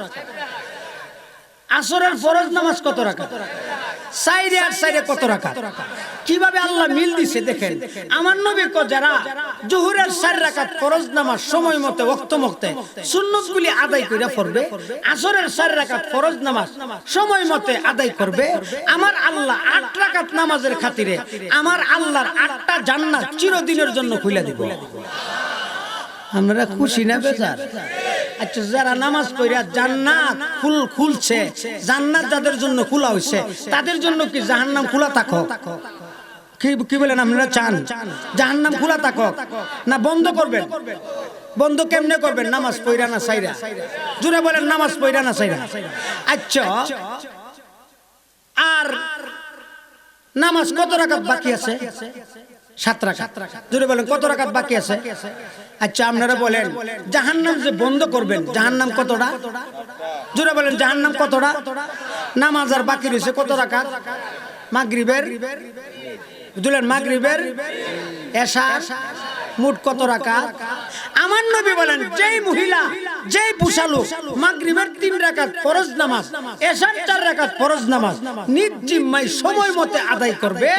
আসরের ফরজ নামাজ কত রাকাত? 4 আর 4 কত রাকাত? কিভাবে আল্লাহ মিল দিছে দেখেন। আমার নবী কো, যারা জোহরের 4 রাকাত ফরজ নামাজ সময় মতে, ওয়াক্ত মতে সুন্নতগুলি আদায় কইরা পড়বে, আসরের 4 রাকাত ফরজ নামাজ সময় মতে আদায় করবে, আমার আল্লাহ 8 রাকাত নামাজের খাতিরে আমার আল্লাহর 8টা জান্নাত চিরদিনের জন্য খুলে দিব। আমরা খুশি না বেজার? আচ্ছা, যারা নামাজ পড়া জান্নাত খুলছে, জান্নাত যাদের জন্য খোলা হইছে, তাদের জন্য কি জাহান্নাম খোলা থাকো? কি বলেন আপনারা? চান জাহান্নাম খোলা থাকো না বন্ধ করবেন? বন্ধ কেমনে করবেন? নামাজ পড়া না সাইরা? জোরে বলেন, নামাজ পড়া না সাইরা? আচ্ছা, আর নামাজ কত রাকাত বাকি আছে? 7 রাকাত। জোরে বলেন, কত রাকাত বাকি আছে? আচ্ছা, আপনারা বলেন, জাহান্নাম যে বন্ধ করবেন, জাহান্নাম কতটা? জোরে বলেন, জাহান্নাম কতটা? নামাজ আর বাকি রয়েছে কত রাকাত? মাগরিবের, বুঝলেন, মাগরিবের, এশার, মোট কত রাকাত? আমার নবী বলেন, যেই মহিলা, যেই পুষালু মাগরিবের 3 রাকাত ফরজ নামাজ, এশার 4 রাকাত ফরজ নামাজ নিজ জিম্মায় সময় মতে আদায় করবে,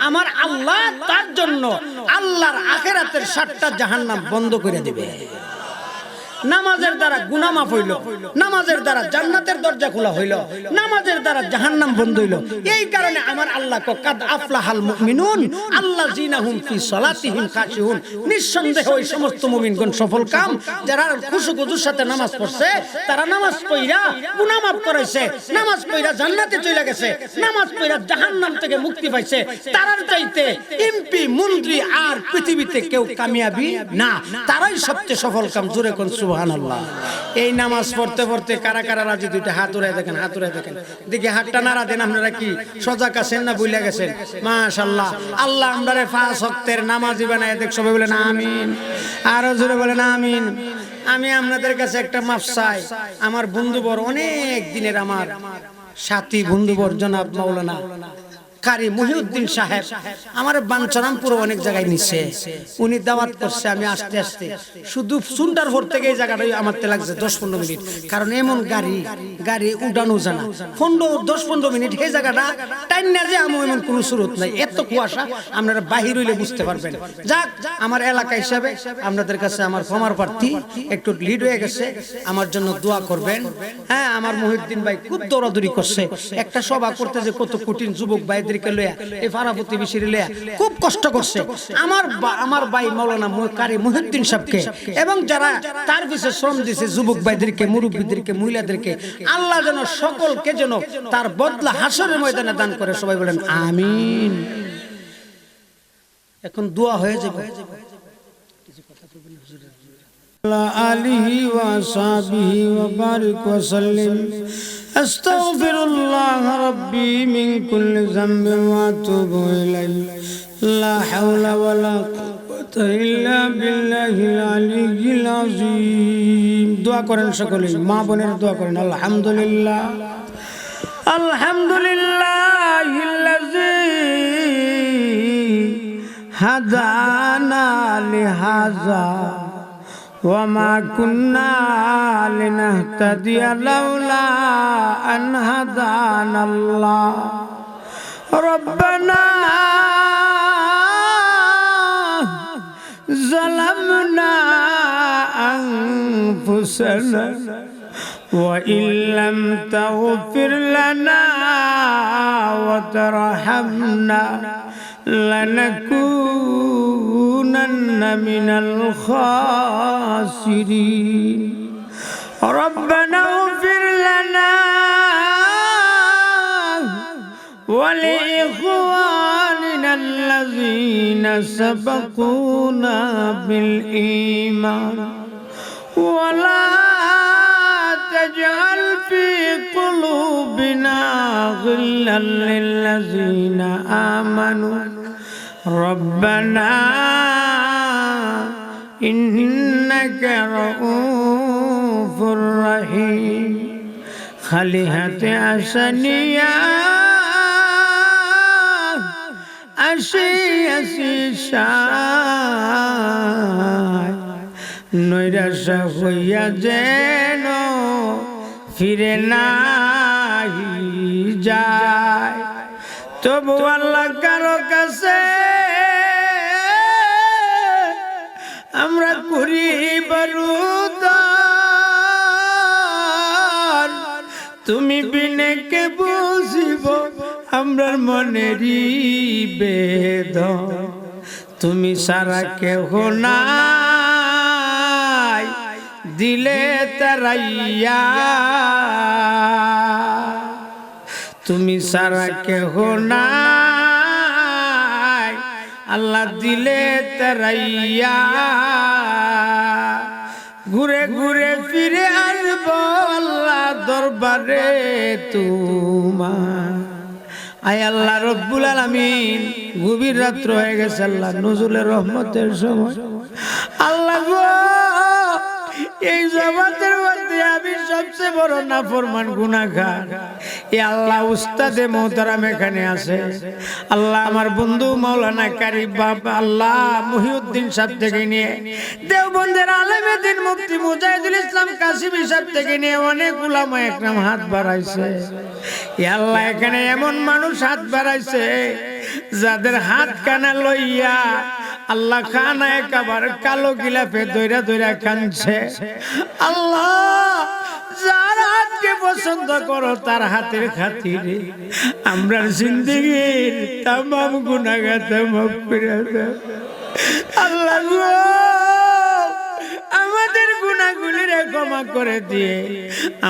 আমার আল্লাহ তার জন্য আল্লাহর আখিরাতের 7টা জাহান্নাম বন্ধ করে দিবে। নামাজের দ্বারা গুনাহ মাফ হইল, নামাজের দ্বারা জান্নাতের দরজা খোলা হইল, নামাজের দ্বারা জাহান্নাম বন্ধ হইল। এই কারণে আমার আল্লাহ কো কাদ আফলাহাল মুমিনুন আল্লাযিনা হুম ফি সালাতিহিম খাশিউন। নিঃসন্দেহে ওই সমস্ত মুমিনগণ সফল কাম যারা খুশুখুজুর সাথে নামাজ পড়ছে, তারা নামাজ পড়া গুনাহ মাফ করাইছে, নামাজ পড়া জান্নাতে চলে গেছে, নামাজ পড়া জাহান্নাম থেকে মুক্তি পাইছে। তারার চাইতে এমপি মন্ত্রী আর পৃথিবীতে কেউ কামিয়াবি না, তারাই সবচেয়ে সফল কাম। জোরে কোন সুবহানাল্লাহ। এই নামাজ পড়তে পড়তে কারা কারা রাজি দুইটা হাত উড়ায় দেখেন, হাত উড়ায় দেখেন, দেখি হাতটা নাড়া দেন। আপনারা কি সজাগ আছেন না ভুলে গেছেন? মাশাআল্লাহ। আল্লাহ আমরারে 5 ওয়াক্তের নামাজি বানায় দেখ। সবাই বলেন আমিন, আরো জোরে বলেন আমিন। আমি আপনাদের কাছে একটা মাফ চাই। আমার বন্ধুবর, অনেক দিনের আমার সাথী বন্ধুবর জনাব মাওলানা কারি মহিউদ্দিন সাহেব আমার বাঞ্ছারামপুর অনেক জায়গায় নিচ্ছে। উনি দাওয়াত করছে, আমি আস্তে আস্তে শুধু সুন্ডার ভোর থেকে এই জায়গাটাই আমার লাগছে 10-15 মিনিট। কারণ এমন গাড়ি উড়ানো জানা 10-15 মিনিট এই জায়গাটা টাইম না যে আমি এমন কোনো সুরত নাই। এত কুয়াশা, আপনারা বাহির হইলে বুঝতে পারবেন। যাক, আমার এলাকা হিসাবে আপনাদের কাছে আমার ক্ষমার প্রার্থী, একটু লিড হয়ে গেছে, আমার জন্য দোয়া করবেন। হ্যাঁ, আমার মহিউদ্দিন ভাই খুব দৌড়াদৌড়ি করছে। একটা সভা করতে যে কত কঠিন, যুবক ভাই এই ফারাপতি বিশির লয়া খুব কষ্ট করছে। আমার ভাই মাওলানা কারি মহিউদ্দিন সাহেবকে এবং যারা তার পিছে শ্রম দিয়েছে, যুবক ভাইদেরকে, মুরব্বীদেরকে, মহিলাদেরকে, আল্লাহ যেন সকলকে যেন তার বদলা হাসরের ময়দানে দান করে। সবাই বলেন আমিন। এখন দোয়া হয়ে যাবে। আলিহি ওয়া সাহবিহি ওয়া বারিক ওয়া সাল্লিম। আস্তাগফিরুল্লাহ রাব্বি মিন কুল্লি যামবিন ওয়া আতুবু ইলাইহি। লা হাওলা ওয়া লা কুওয়াতা ইল্লা বিল্লাহিল আলিয়্যিল আযীম। দোয়া করেন সকলেই, মা বোনের দোয়া করেন। আলহামদুলিল্লাহ, আলহামদুলিল্লাহিল্লাযী হাদানা লিহাযা وما كنا لنهتدي لولا أن هدانا الله ربنا ظلمنا أنفسنا وإن لم تغفر لنا وترحمنا لنكونن من الخاسرين ربنا اغفر لنا ولإخواننا الذين سبقونا بالإيمان ولا تجعل في قلوبنا غلا للذين آمنوا ربنا إنك رؤوف رحيم خليهة أسنيا أشي شاي নৈরাশা হইয়া যেন ফিরে নাই যায় তবু আল্লাহ কারো কাছে আমরা করি বারুদার তুমি বিনে কে বুঝিব আমরার মনেরই বেদন তুমি সারা কেহ নাই দিলে তারাইয়া তুমি সারা কেহ নাই আল্লাহ দিলে তারাইয়া ঘুরে ঘুরে ফিরে আসব আল্লাহ দরবারে তোমার আয় আল্লাহ রব্বুল আলামিন গভীর রাত্র হয়ে গেছে আল্লাহ নজরুলের রহমতের সময় আল্লাহ গো এই জগতের মধ্যে আমি সবচেয়ে বড় নাফরমান গুনাহগার এই আল্লাহ উস্তাদে মোহতারাম এখানে আছে আল্লাহ আমার বন্ধু মাওলানা কারি বাবা আল্লাহ মহিউদ্দিন সাহেব থেকে নিয়ে দেওবন্দের আলেমে দ্বীন মুফতি মুজাহিদুল ইসলাম কাসিমি সাহেব থেকে নিয়ে অনেক উলামা একরাম হাত বাড়াইছে এই আল্লাহ এখানে এমন মানুষ হাত বাড়াইছে যাদের হাত কানা লইয়া আল্লাহ খানায় কাবার কালো গিলাফে দইরা দইরা কানছে। আল্লাহ যার হাতকে পছন্দ করো তার হাতের খাতিরে আমরা জিন্দেগীর তামাম গুনাহগার মাফ করে দাও। আল্লাহ গো আমাদের গুনাহগুলির ক্ষমা করে দিয়ে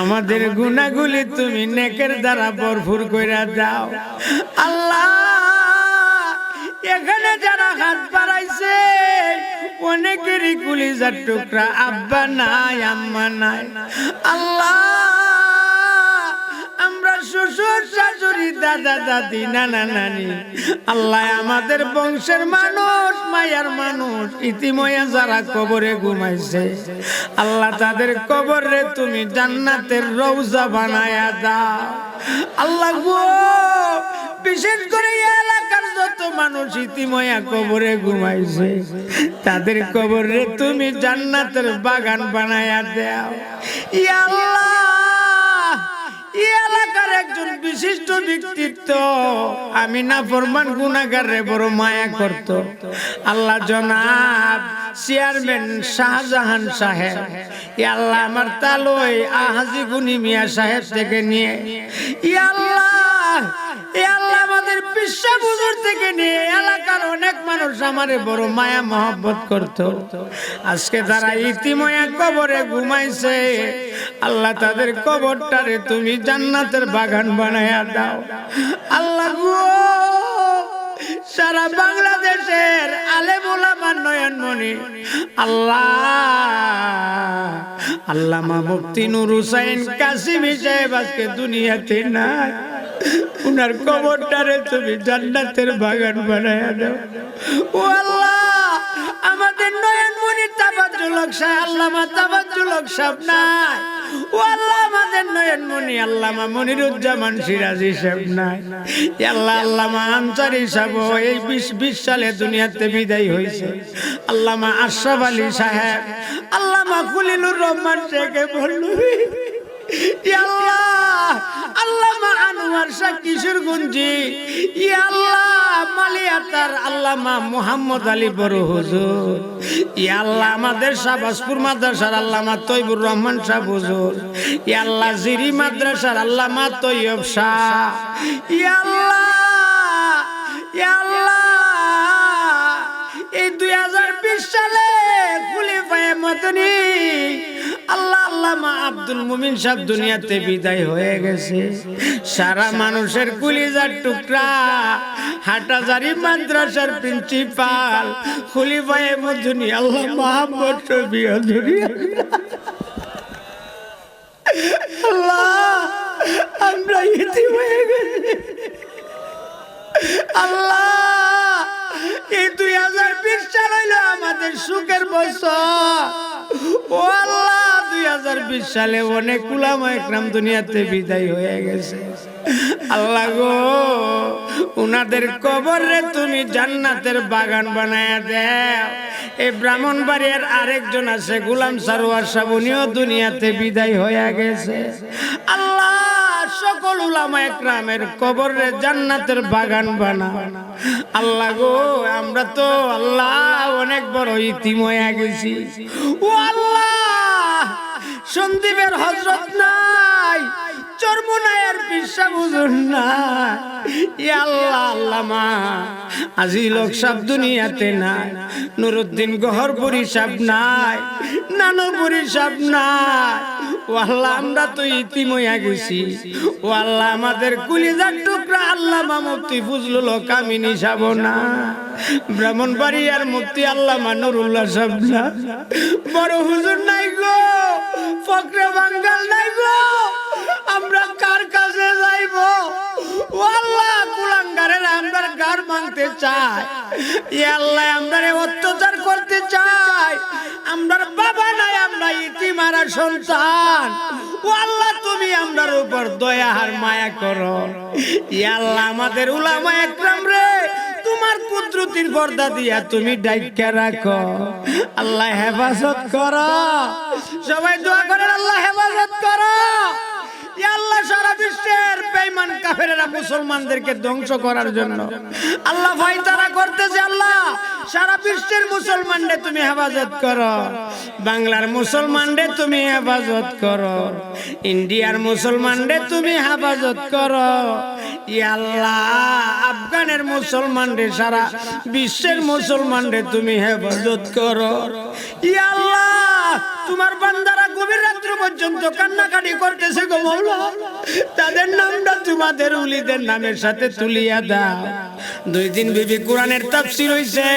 আমাদের গুনাহগুলি তুমি নেকের দ্বারা ভরপুর কইরা দাও। আল্লাহ এখানে যারা হাত বাড়াইছে অনেকেরই কলিজার টুকরা আব্বা নাই আম্মা নাই। আল্লাহ আমরা শ্বশুর শাশুড়ি দাদা দাদি নানা নানি আল্লাহ আমাদের বংশের মানুষ মায়ার মানুষ ইতিমধ্যে যারা কবরে ঘুমাইছে আল্লাহ তাদের কবরে তুমি জান্নাতের রওজা বানায়া দাও। আল্লাহ গো বিশেষ করে এলাকার যত মানুষ ইতিমধ্যে কবরে ঘুমাইছে তাদের কবরে তুমি জান্নাতের বাগান বানায়া দাও। ইয়া আল্লাহ এই এলাকার একজন বিশিষ্ট ব্যক্তিত্ব আমি নাফরমান গুনাহগারে বড় মায়া করত। আল্লাহ জনাব চেয়ারম্যান শাহজাহান সাহেব ইয়া আল্লাহ আমার তালই হাজী গুনি মিয়া সাহেব থেকে নিয়ে ইয়া আল্লাহ আমাদের পিসা হুজুর থেকে নিয়ে এলাকার অনেক মানুষ আমারে বড় মায়া মহব্বত করত। আজকে তারা ইতিমধ্যে কবরে ঘুমাইছে আল্লাহ তাদের কবরটারে তুমি জান্নাতের বাগান বানায়া দাও। আল্লাহ গো সারা বাংলাদেশের আলেম ওলামা নয়নমণি আল্লাহ আল্লামা মুফতি নূর হুসাইন কাসিমি সাহেব আজকে দুনিয়াতে নাই উনার কবরটারে তুমি জান্নাতের বাগান বানায়া দাও। ও আল্লাহ আমাদের নয়নমণি তাবাজ্জুল হক সাহেব আল্লামা তাবাজ্জুল হক সাহেব নাই। ও আল্লাহ আমাদের নয়নমণি আল্লামা মনিরুজ্জামান সিরাজি সাহেব নাই। আল্লাহ আল্লামা আনসারী সাহেব এই 20 সালে দুনিয়াতে বিদায় হয়েছে। আল্লামা আশরাফ আলী সাহেব আল্লামা খলিলুর রহমান শেখে বললুবি আল্লাহ আল্লামা আনোয়ার শাহ কিশোরগঞ্জি ইয়া আল্লাহ মালিয়াতার আল্লামা মুহাম্মদ আলী বড় হুজুর ইয়া আল্লাহ আমাদের শাহবাজপুর মাদ্রাসার আল্লামা তৈবুর রহমান শাহ হুজুর ইয়া আল্লাহ জিরি মাদ্রাসার আল্লামা তৈয়ব শাহ ইয়া আল্লাহ এই 2020 সালে খুলিফায়ে মদনী আল্লাহ আল্লামা আব্দুল মুমিন সাহেব দুনিয়াতে বিদায় হয়ে গেছে। সারা মানুষের কলিজার টুকরা হাটাজারি মাদ্রাসার প্রিন্সিপাল খুলিফায়ে মদনী আল্লাহ মোহাম্মদ শফি চৌধুরী আল্লাহ আমরা ইতি হয়ে গেছে। আল্লাহ এই 2020 সাল হইল আমাদের সুখের বছর। ও আল্লাহ 2020 সালে অনেক উলামা একরাম দুনিয়াতে বিদায় হয়ে গেছে। আল্লাহ গো উনাদের কবরে তুমি জান্নাতের বাগান বানায়া দাও। এই ব্রাহ্মণবাড়িয়ার আরেকজন আছে গোলাম সারোয়ার সাহেব উনিও দুনিয়াতে বিদায় হয়ে গেছে। আল্লাহ সকল উলামা একরামের কবরে জান্নাতের বাগান বানাও। আল্লাহ গো আমরা তো আল্লাহ অনেক বড় ইতিম হয়ে গেছি। ও আল্লাহ সন্দীপের হযরত নাই চরমনায়ের পিসা হুজুর নাই ইয়া আল্লাহ আল্লামা আজিল হক সাহেব দুনিয়াতে নাই নুরউদ্দিন গহরপুরি সাহেব নাই নানুপুরি সাহেব নাই। ও আল্লাহ আমরা তো ইতিম হয়ে গেছি। ও আল্লাহ আমাদের কলিজার টুকরা আল্লামা মুফতি ফজলুল হক আমিনী সাহেব না ব্রাহ্মণবাড়িয়ার মুফতি আল্লামা নুরুল্লাহ সাহেব না বড় হুজুর নাই গো ফকরে বাঙ্গাল নাই গো আমরা কার কাছে যাইব? ও আল্লাহ কুলাঙ্গারের আমরা গার ভাঙতে চাই। ইয়া আল্লাহ আমরা অত্যাচার করতে চাই। আমরার বাবা নাই আমরা ইতিমারা সন্তান। ও আল্লাহ তুমি আমরার উপর দয়া আর মায়া করো। ইয়া আল্লাহ আমাদের উলামা একরাম রে তোমার কুদরতির পর্দা দিয়া তুমি ডাইকা রাখো। আল্লাহ হেফাজত করো। সবাই দোয়া করেন আল্লাহ হেফাজত করো। ইয়া আল্লাহ সারা বিশ্বের বেঈমান কাফেররা মুসলমানদেরকে ধ্বংস করার জন্য আল্লাহ ফায়তারা করতেছে। আল্লাহ সারা বিশ্বের মুসলমানদের তুমি হেফাজত করো, বাংলার মুসলমানদের তুমি হেফাজত করো, ইন্ডিয়ার মুসলমানদের তুমি হেফাজত করো। ইয়া আল্লাহ আফগানের মুসলমানদের, সারা বিশ্বের মুসলমানদের তুমি হেফাজত করো। ইয়া আল্লাহ তোমার বান্দারা গভীর রাত্রি পর্যন্ত কান্নাকাটি করতেছে গো মাওলা, তাদের নামটা তোমাদের ওলিদের নামের সাথে তুলিয়া দাও। 2 দিন বিবি কোরআনের তাফসীর হইছে,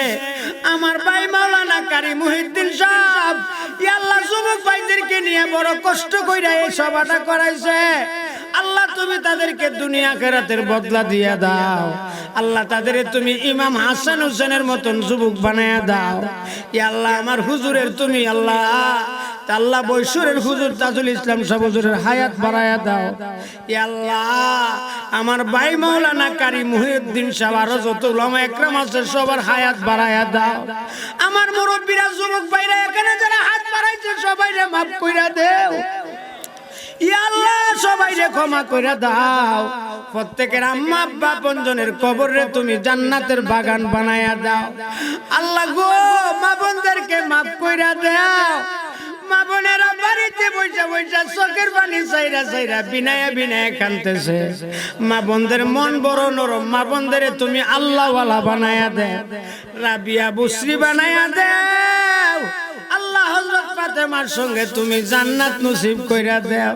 আমার ভাই মাওলানা কারি মুহিউদ্দিন সাহেব ইয়া আল্লাহ যুবক ভাইদেরকে নিয়ে বড় কষ্ট কইরা এই সভাটা করাইছে। আল্লাহ তুমি তাদেরকে দুনিয়া আখিরাতের বদলা দিয়া দাও। আল্লাহ তাদের তুমি ইমাম হাসান হোসেনের মতন যুবক বানায়া দাও। ইয়া আল্লাহ আমার হুজুরের তুমি আল্লাহ বৈশ্বরের হুজুর তাজুল ইসলাম সাহেব হুজুরের হায়াত বাড়ায়া দাও। ইয়া আল্লাহ আমার ভাই মাওলানা কারি মুহিউদ্দিন সাহেব আর যত উলামা একরাম আছে সবার হায়াত বাড়ায়া দাও। আমার মুরব্বিরা যুবক ভাইরা এখানে যারা হাত বাড়াইছে সবাইরে maaf কইরা দেও। ইয়া আল্লাহ সবাইরে ক্ষমা কইরা দাও। প্রত্যেকের আম্মা আব্বা আপনজনের কবরে তুমি জান্নাতের বাগান বানায়া দাও। আল্লাহ গো মা বোনদেরকে maaf কইরা দাও। মা বোনেরা বাড়িতে বসে বসে চোখের পানি চাইরা চাইরা বিনায়া বিনায়া কাঁদতেছে। মা বোনদের মন বড় নরম, মা বোনদের তুমি আল্লাহওয়ালা বানায়া দাও, রাবিয়া বুসরি বানায়া দাও। আল্লাহ হযরত ফাতেমার সঙ্গে তুমি জান্নাত নসিব কইরা দাও।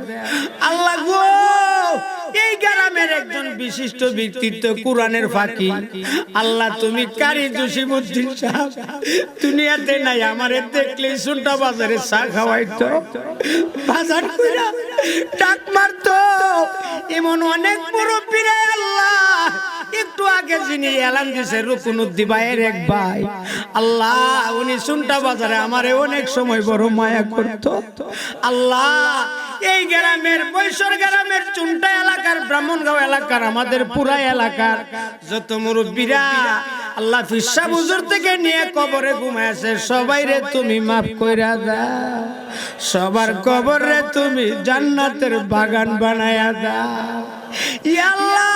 আল্লাহ গো এই গ্রামের একজন বিশিষ্ট ব্যক্তিত্ব কোরআনের ফাঁকি, আল্লাহ তুমি কারি জসিমউদ্দিন সাহেব দুনিয়াতে নাই, আমারে দেখলে সুন্টা বাজারে চা খাওয়াইতো, বাজার কইরা ডাক মারতো। এমন অনেক মুরব্বিরা আল্লাহ একটু আগে যিনি এলান দিয়েছে রুকনুদ্দি ভাইয়ের এক ভাই, আল্লাহ উনি সুন্টা বাজারে আমারে অনেক সময় বড় মায়া করতো। আল্লাহ এই গ্রামের বৈশ্বর গ্রামের চুন্টা এলাকার ব্রাহ্মণগাঁও এলাকার আমাদের পুরা এলাকার যত মুরব্বীরা আল্লাহ ফিরসা হুজুর থেকে নিয়ে কবরে ঘুমাইছে সবাইরে তুমি maaf কইরা দাও। সবার কবরে তুমি জান্নাতের বাগান বানায়া দাও। ইয়া আল্লাহ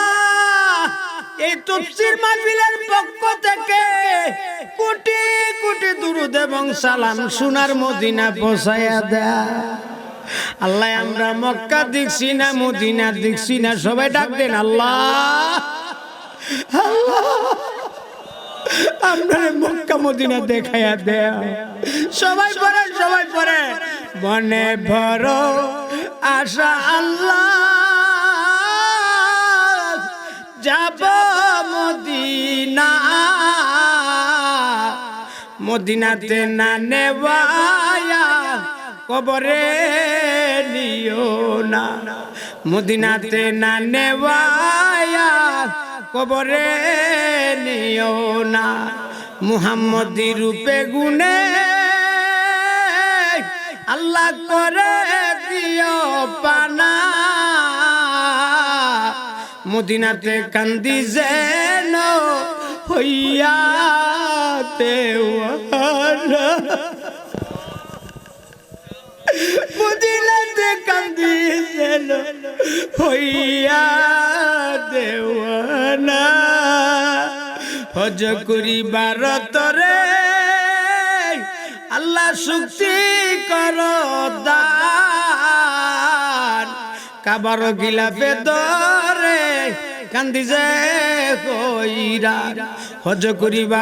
এই তাফসীর মাহফিলের পক্ষ থেকে কোটি কোটি দুরূদ এবং সালাম সোনার মদিনা পৌঁছায়া দাও। আল্লাহ আমরা মক্কা দেখছি না, মদিনা দেখছি না, সবাই ডাক দেন আল্লাহ আল্লাহ আমরা মক্কা মদিনা দেখায়া দেও। সবাই পড়ে মনে বড় আশা আল্লাহ যাব মদিনা, মদিনাতে না নেওয়ায়া কবরে নিও না, মদিনাতে না নেওয়ায়া কবরে নিও না। মুহাম্মদি রূপে গুনে আল্লাহ করে দিও পানা, মদিনাতে কান্দি যেন হইয়া দেওয়ানা, মদিনাতে কান্দি যেন হইয়া দেওয়ানা। হজ করিবার তরে আল্লাহ শক্তি কর দান, কাবার গিলাফে দরে কান্দি যে কইরা হজ করিবা